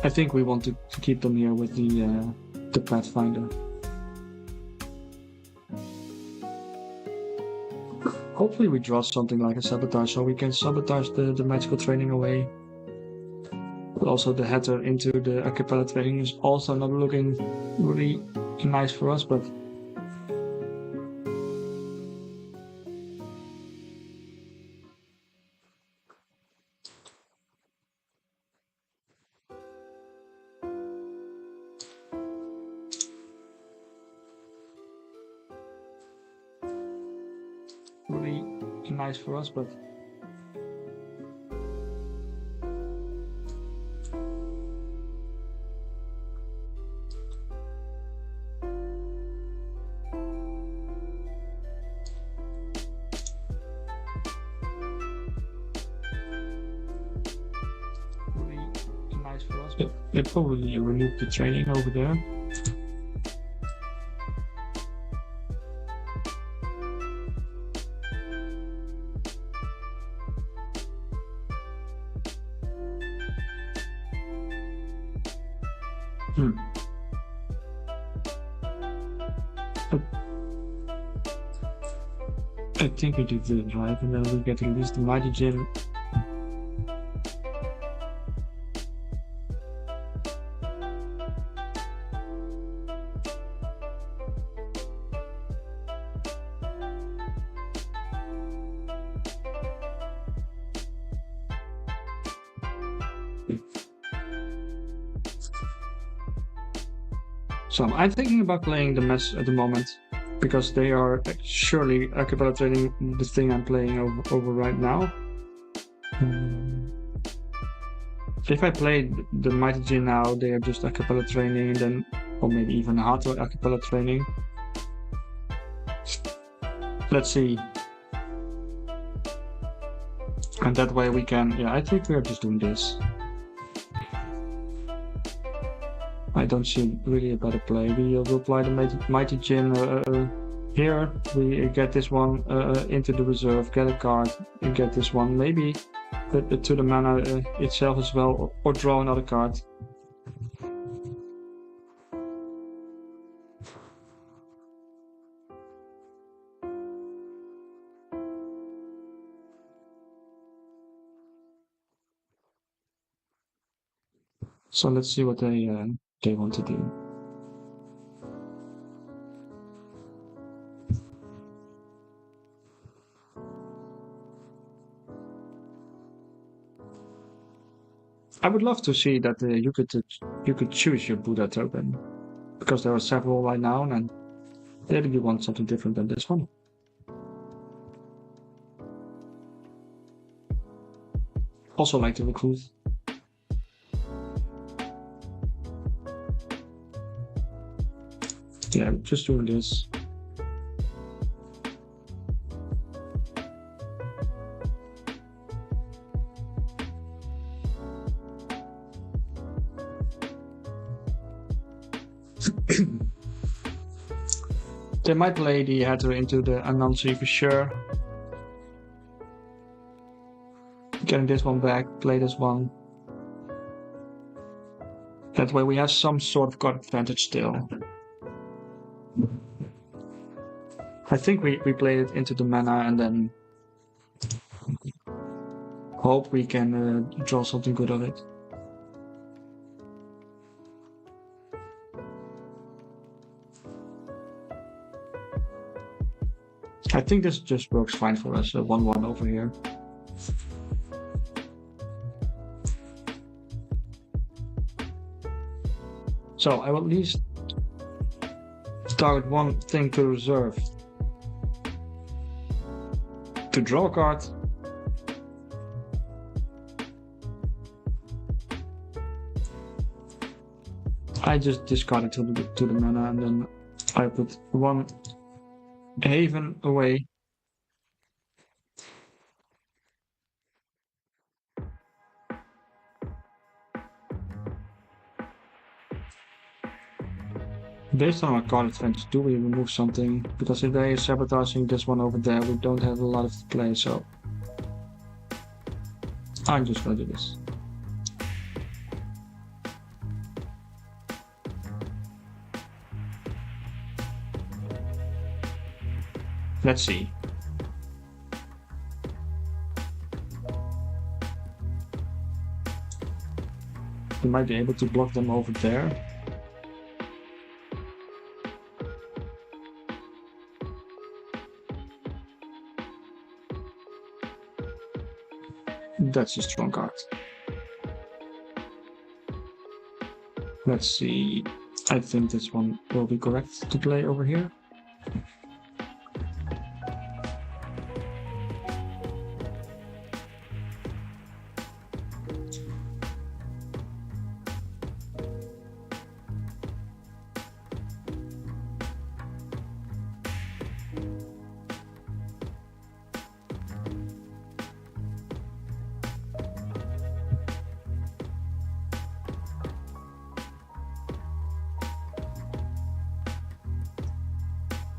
Speaker 1: I think we want to keep them here with the Pathfinder. Hopefully we draw something like a sabotage, so we can sabotage the magical training away. But also the header into the a cappella training is also not looking really nice for us, but really nice for us, but really nice for us. They probably removed the training over there. I think we did it right, and then we'll get at least the Mighty Gym. So I'm thinking about playing the mess at the moment because they are surely a cappella training the thing I'm playing over right now. If I play the Mighty G now, they are just a cappella training, and then, or maybe even a hard a cappella training. Let's see. And that way we can, yeah, I think we are just doing this. I don't see really a better play. We will apply the Mighty Jin here. We get this one into the reserve, get a card, and get this one maybe to the mana itself as well, or draw another card. So let's see what they want to do. I would love to see that you could choose your Buddha token, because there are several right now, and maybe you want something different than this one. Also like to recruit. Yeah, just doing this. They might play the header into the Anansi for sure. Getting this one back, play this one. That way we have some sort of card advantage still. I think we played it into the mana and then hope we can draw something good of it. I think this just works fine for us, 1-1 over here. So I will at least target one thing to reserve. To draw a card. I just discard it to the mana, and then I put one Haven away. Based on our card advantage, do we remove something? Because if they are sabotaging this one over there, we don't have a lot of play, so I'm just gonna do this. Let's see. We might be able to block them over there. That's a strong card. Let's see. I think this one will be correct to play over here.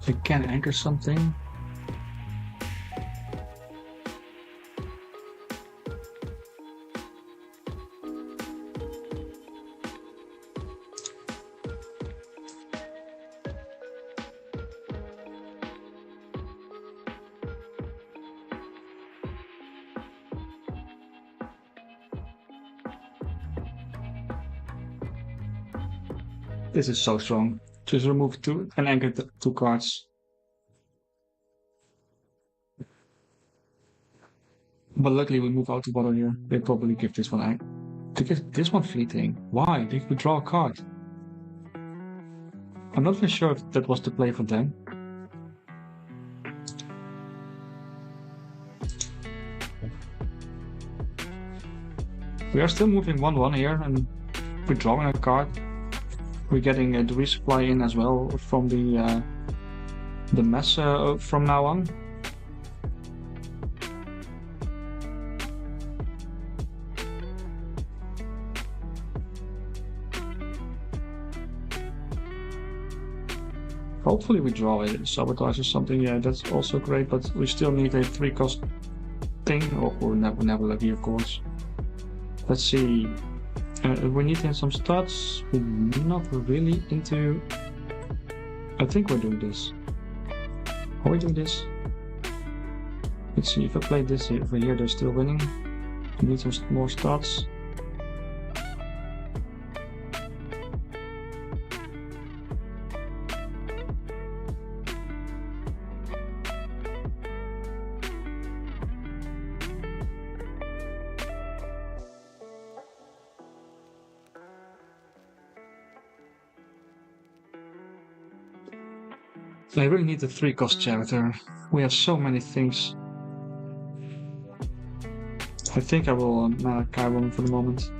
Speaker 1: I can anchor something. This is so strong. Just remove two and anchor two cards. But luckily we move out to bottom here. They probably give this one to give this one fleeting. Why? They could draw a card. I'm not really sure if that was the play for them. We are still moving 1-1 here, and we're drawing a card. We're getting the resupply in as well from the mess from now on. Hopefully we draw a sabotage or something. Yeah, that's also great, but we still need a 3-cost thing, or we're never lucky, of course. Let's see. We need to have some stats. We're not really into. I think we're doing this. Are we doing this? Let's see. If I play this over here, they're still winning. We need some more stats. I really need a 3-cost character. We have so many things. I think I will mana Chiron for the moment.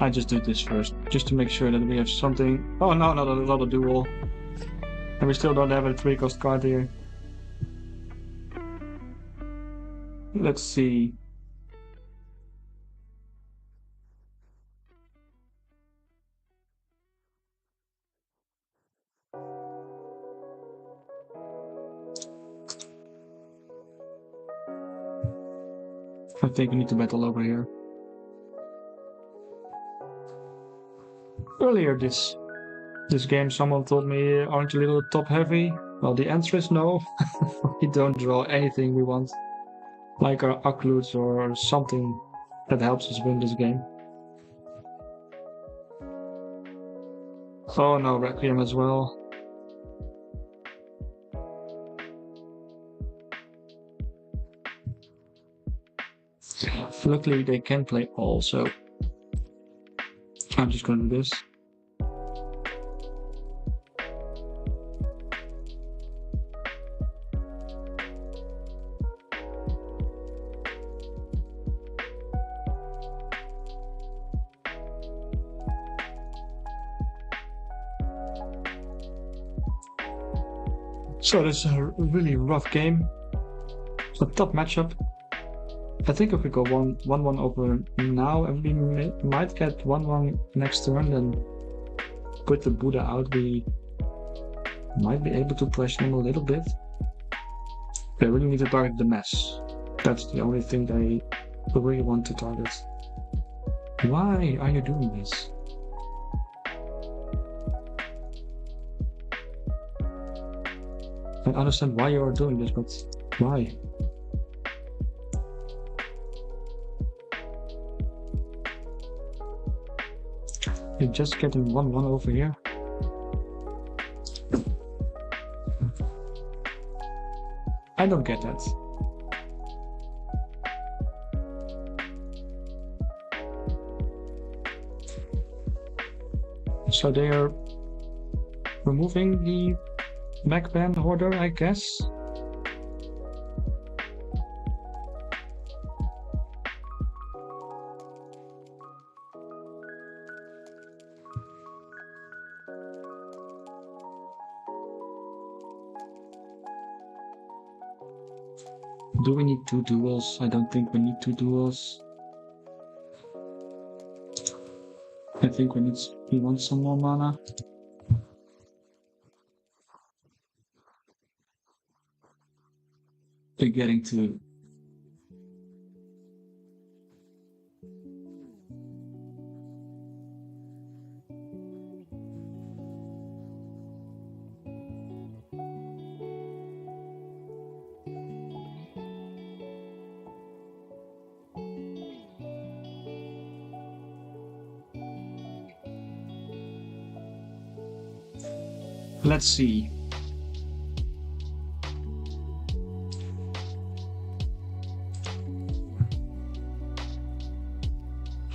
Speaker 1: I just do this first, just to make sure that we have something. Oh no, not a duel. And we still don't have a 3-cost card here. Let's see. I think we need to battle over here. Earlier this game, someone told me, aren't you a little top heavy? Well, the answer is no. We don't draw anything we want, like our AQZ or something that helps us win this game. Oh no, Requiem as well. Luckily they can play all, so I'm just gonna do this. So this is a really rough game. It's a tough matchup. I think if we go 1-1 over now, and we might get 1-1 next turn, then put the Buddha out, we might be able to pressure him a little bit. They really need to target the mess. That's the only thing they really want to target. Why are you doing this? I understand why you are doing this, but why? You're just getting 1-1 over here. I don't get that. So they are removing the backband order, I guess. Do we need 2 duels? I don't think we need 2 duels. I think we want some more mana. They're getting to. Let's see.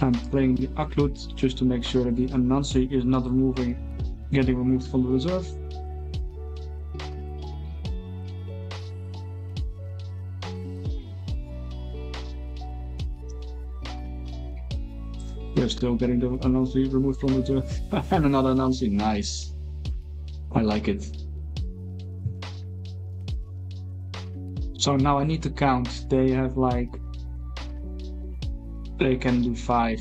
Speaker 1: I'm playing the AQZ just to make sure that the Anansi is not getting removed from the reserve. We're still getting the Anansi removed from the reserve. And another Anansi. Nice. I like it. So now I need to count. They have like... They can do 5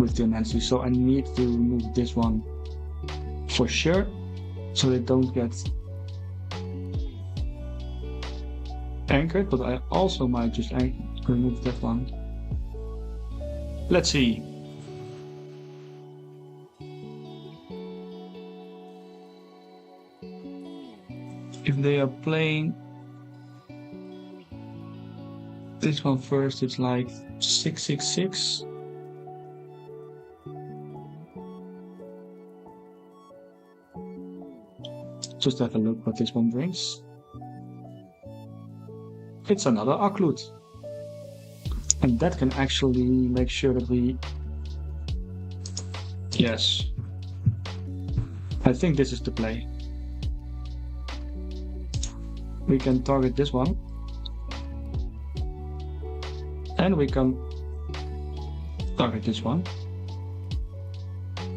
Speaker 1: with the Anansi. So I need to remove this one for sure. So they don't get anchored. But I also might just remove that one. Let's see. If they are playing this one first, it's like 666. Just have a look what this one brings. It's another AQZ. And that can actually make sure that we... Yes. I think this is the play. We can target this one. And we can target this one.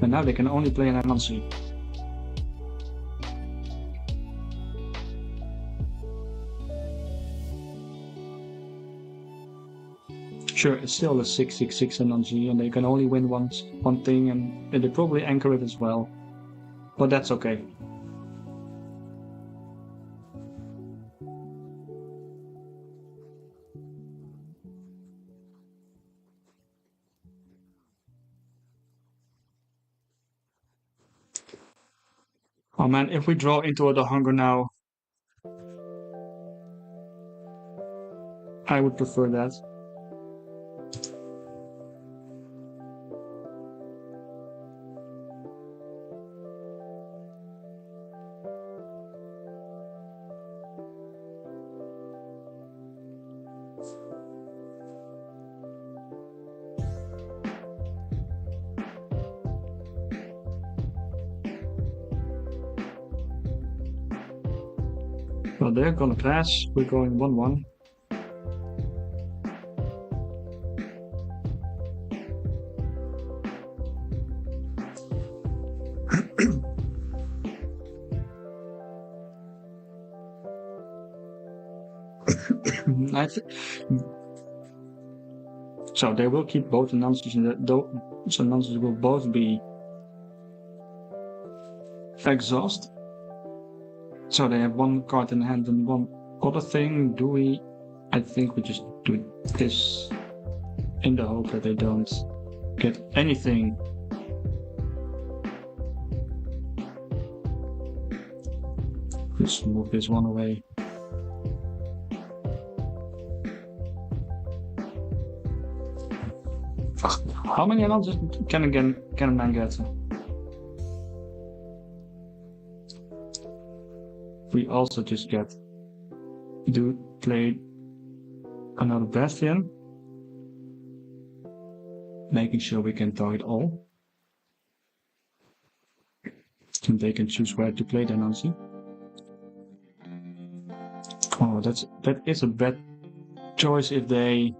Speaker 1: And now they can only play an Anansi. Sure, it's still a 666 Anansi, and they can only win one thing, and they probably anchor it as well. But that's okay. Oh man, if we draw into the hunger now, I would prefer that. Well, they're gonna pass. We're going 1-1. So they will keep both announcers, and those announcers will both be exhaust. So they have one card in hand and one other thing. Do we? I think we just do this in the hope that they don't get anything. Just move this one away. How many announcers can a man get? We also just play another Bastion, making sure we can target all. And they can choose where to play their Nancy. Oh, that is a bad choice if they...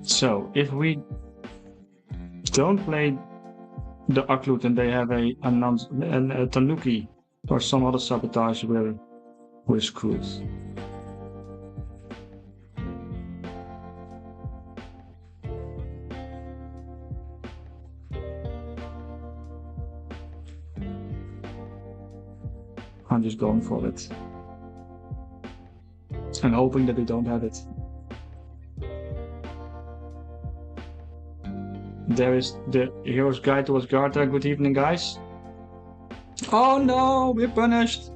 Speaker 1: So, if we don't play the AQZ and they have a Tanuki or some other sabotage, we're screwed. I'm just going for it and hoping that they don't have it. There is the Hero's Guide to Asgarda. Good evening, guys. Oh no, we're punished.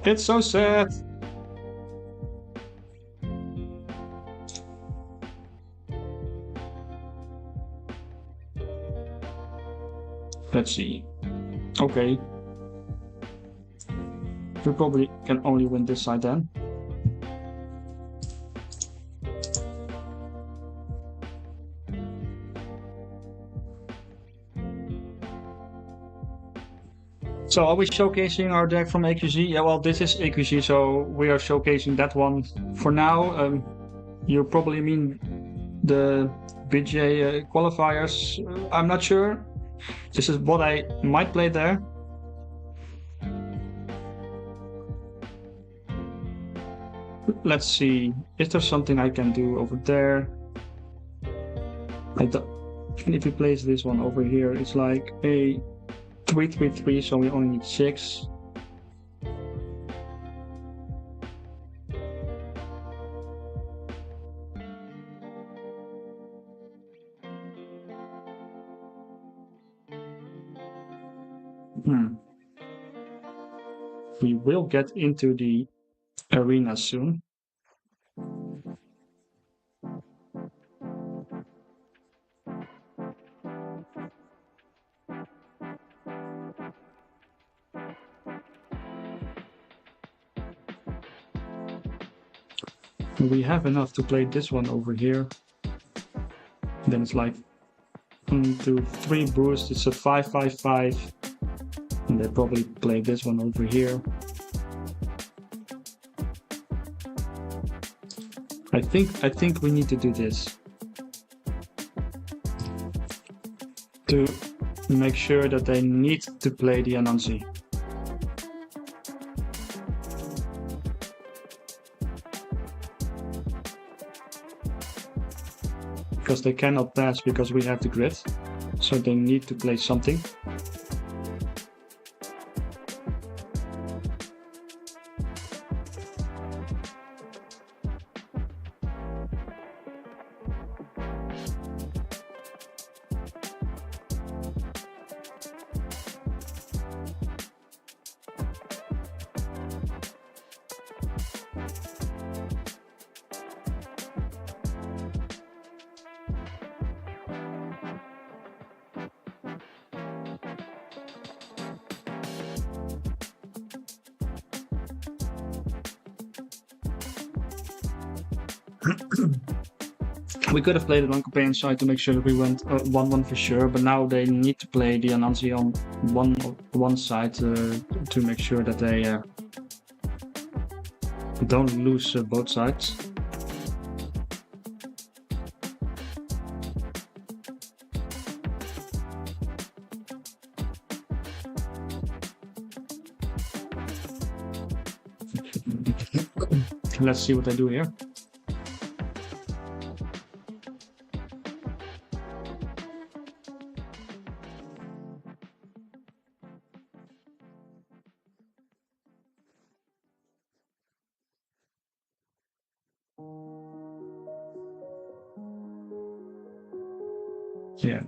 Speaker 1: It's so sad. Let's see. Okay. We probably can only win this side then. So are we showcasing our deck from AQZ? Yeah, well, this is AQZ, so we are showcasing that one for now. You probably mean the BGA qualifiers. I'm not sure. This is what I might play there. Let's see. Is there something I can do over there? I don't. And if we place this one over here, it's like a 3-3-3, so we only need 6. We will get into the arena soon. We have enough to play this one over here. Then it's like 1, 2, 3 boost. It's a 5-5-5. And they probably play this one over here. I think we need to do this to make sure that they need to play the Anansi. Because they cannot pass because we have the grid, so they need to play something. We could have played it on campaign side to make sure that we went 1-1 for sure, but now they need to play the Anansi on one side to make sure that they don't lose both sides. Let's see what they do here. Yeah.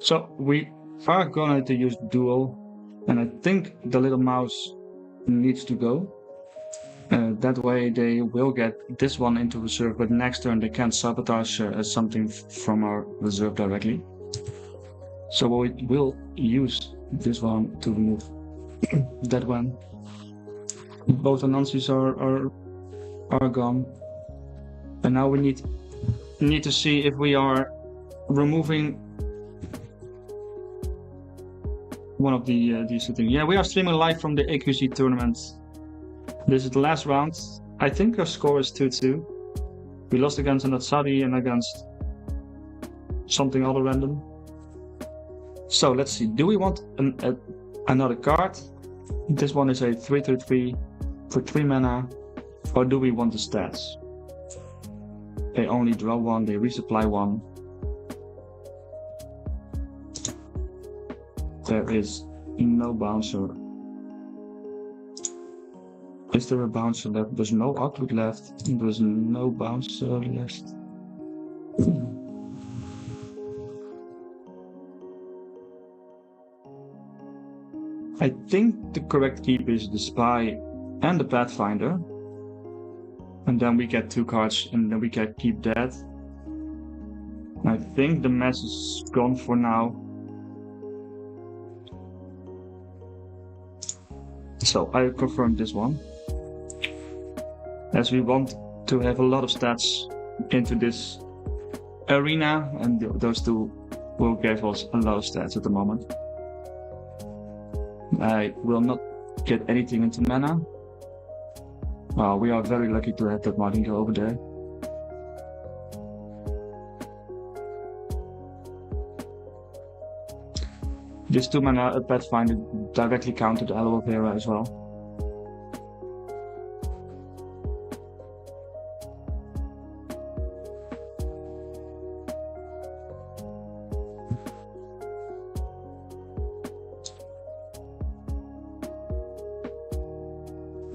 Speaker 1: So we are going to use dual, and I think the little mouse needs to go. That way they will get this one into reserve, but next turn they can't sabotage something from our reserve directly. So we will use this one to remove that one. Both Anansis are gone, and now we need to see if we are removing one of these two things. Yeah, we are streaming live from the AQZ tournament. This is the last round. I think our score is 2-2. We lost against an Saudi and against something other random. So let's see. Do we want another card? This one is a 3-3 for 3 mana. Or do we want the stats? They only draw 1, they resupply 1. There is no bouncer. Is there a bouncer left? There's no outlook left. There's no bouncer left. I think the correct keep is the Spy and the Pathfinder. And then we get 2 cards and then we can keep that. I think the mess is gone for now. So I confirmed this one. As we want to have a lot of stats into this arena, and those two will give us a lot of stats at the moment. I will not get anything into mana. Well, we are very lucky to have that Martingale over there. This 2 mana Pathfinder directly countered Aloe Vera as well.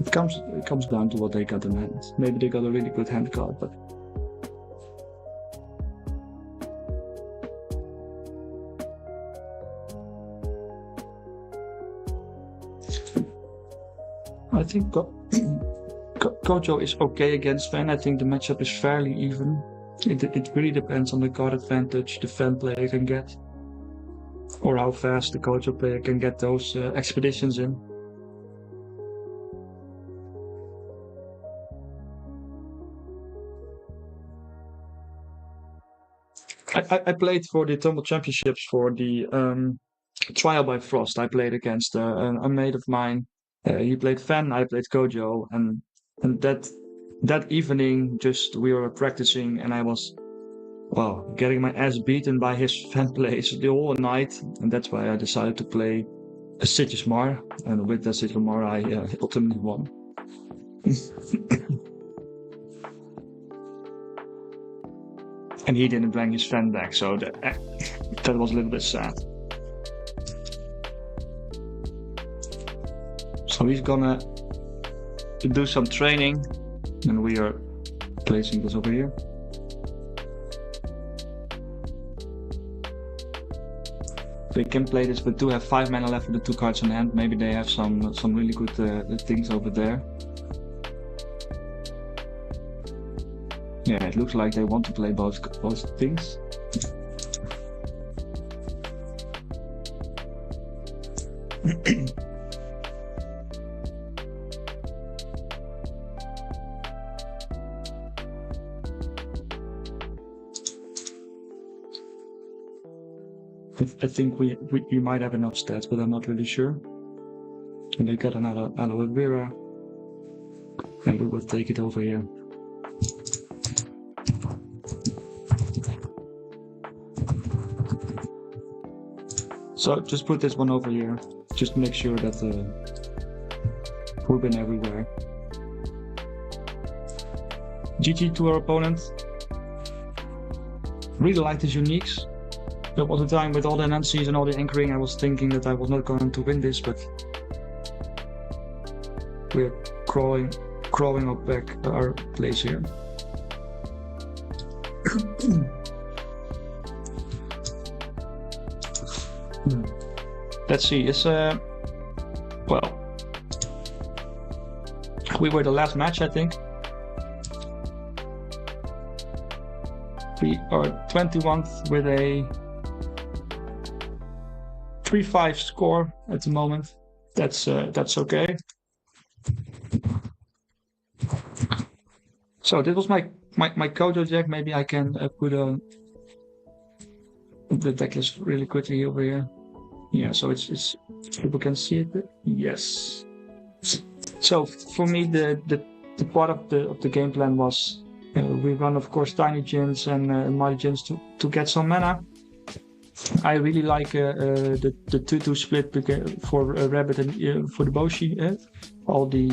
Speaker 1: It comes down to what they got in hand. Maybe they got a really good hand card, but I think Kojo is okay against Fan. I think the matchup is fairly even. It really depends on the card advantage the Fan player can get, or how fast the Kojo player can get those expeditions in. I played for the Tumble Championships for the Trial by Frost. I played against a mate of mine. He played Fan, I played Kojo, and that evening just we were practicing, and I was getting my ass beaten by his Fan plays the whole night, and that's why I decided to play a Siggismar, and with the Siggismar I ultimately won. And he didn't bring his Fan back, so that was a little bit sad. So he's gonna do some training, and we are placing this over here. They can play this, but do have 5 mana left with the 2 cards in hand. Maybe they have some really good things over there. Yeah, it looks like they want to play both things. I think we might have enough stats, but I'm not really sure. And they got another Aloe Vera, and we will take it over here. So just put this one over here, just to make sure that we've been everywhere. GG to our opponent. Really liked his uniques. There was a time with all the Nancies and all the anchoring, I was thinking that I was not going to win this, but we're crawling up back our place here. Let's see, we were the last match, I think. We are 21st with a 3-5 score at the moment. That's okay. So this was my Kojo deck. Maybe I can put the deck list really quickly over here. Yeah, so it's people can see it. Yes. So for me, the part of the game plan was we run, of course, Tiny Djinns and Mighty Djinns to get some mana. I really like the 2-2 split for Rabbit and for the Boshi. All the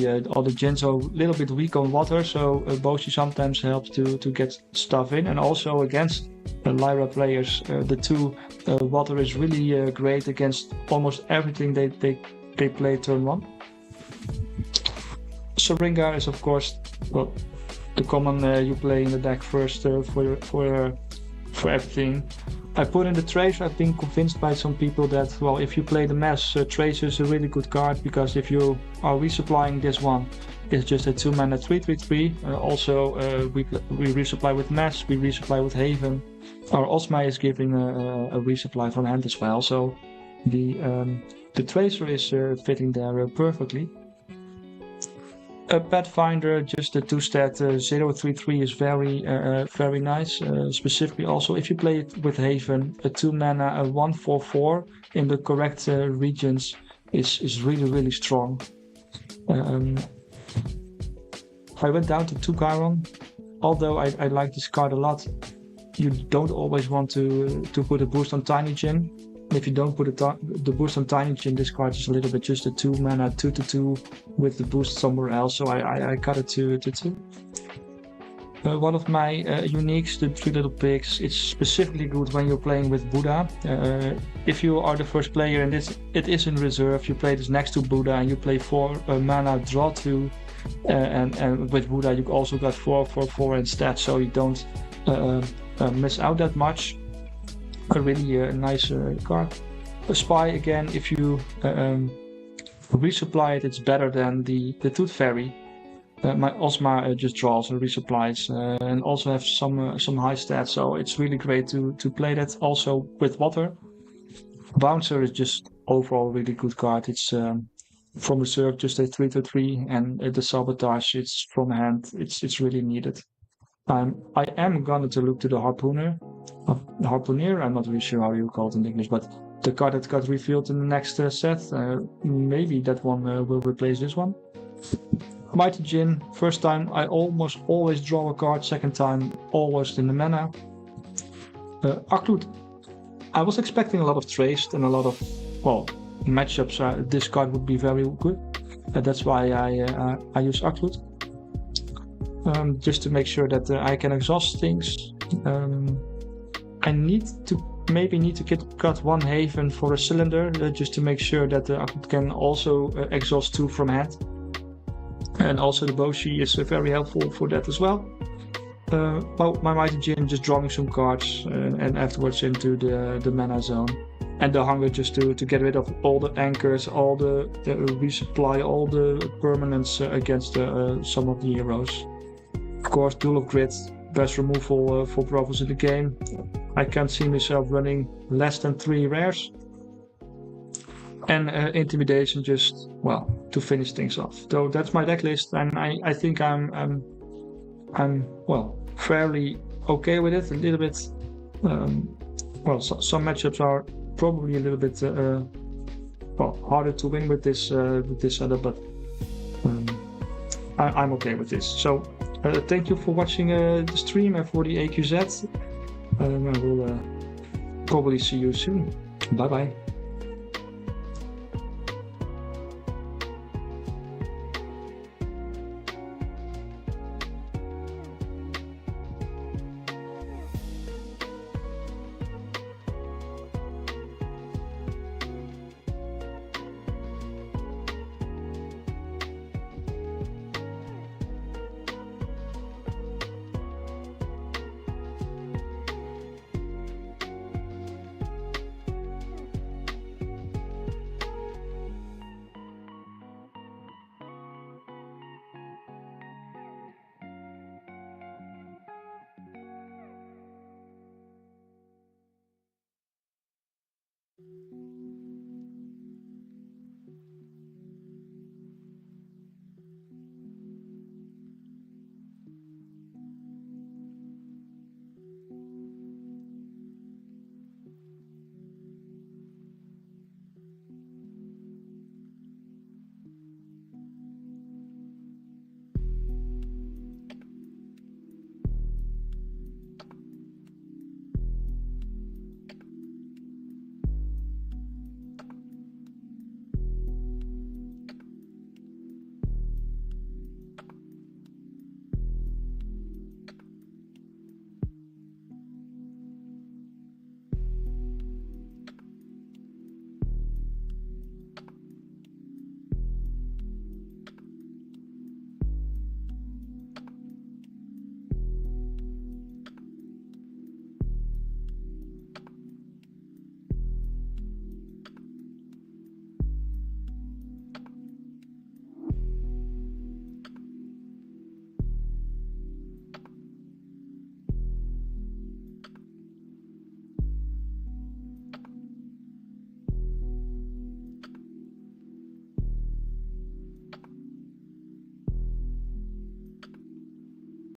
Speaker 1: Djinns are a little bit weak on water, so Boshi sometimes helps to get stuff in. And also against Lyra players, the 2 water is really great against almost everything they play turn 1. Syringa is, of course, the common you play in the deck first for everything. I put in the Tracer. I've been convinced by some people that, if you play the Mass, Tracer is a really good card, because if you are resupplying this one, is just a 2-mana 3/3/3. Also, we resupply with Mass, we resupply with Haven. Our Osma is giving a resupply from hand as well, so the Tracer is fitting there perfectly. A Pathfinder, just a 2-stat 0/3/3 is very nice. Specifically, also if you play it with Haven, a 2-mana 1/4/4 in the correct regions is really strong. I went down to 2 Chiron, although I like this card a lot. You don't always want to put a boost on Tiny Gin. If you don't put the boost on Tiny Gin, this card is a little bit just a 2-mana 2/2 with the boost somewhere else, so I cut it to 2. One of my uniques, the 3 Little Pigs, it's specifically good when you're playing with Buddha. If you are the first player and it is in reserve, you play this next to Buddha and you play 4 mana, draw 2, and with Buddha you also got 4/4 instead, so you don't miss out that much. A really nice card. A Spy, again, if you resupply it, it's better than the Tooth Fairy. My Osma just draws and resupplies, and also have some high stats, so it's really great to play that also with water. Bouncer is just overall a really good card. It's from reserve just a 3/3, and the Sabotage, it's from hand. It's really needed. I am going to look to the Harpooner. I'm not really sure how you call it in English, but the card that got revealed in the next set. Maybe that one will replace this one. Mighty Djinn, first time I almost always draw a card, second time almost in the mana. AQZ, I was expecting a lot of Traced and a lot of, well, matchups. This card would be very good. That's why I use AQZ. Just to make sure that I can exhaust things. I need to cut 1 Haven for a Cylinder, just to make sure that I can also exhaust 2 from hand. And also the Boshi is very helpful for that as well. Well, my Mighty Djinn just drawing some cards and afterwards into the mana zone. And the Hunger just to get rid of all the anchors, all the resupply, all the permanents against some of the heroes. Of course, Duel of Grit, best removal for Brothels in the game. I can't see myself running less than 3 rares. And Intimidation, just, well, to finish things off. So that's my deck list, and I think I'm well, fairly okay with it. A little bit, well, some matchups are probably a little bit well, harder to win with this setup, but I'm okay with this. So thank you for watching the stream and for the AQZ. I will probably see you soon. Bye bye.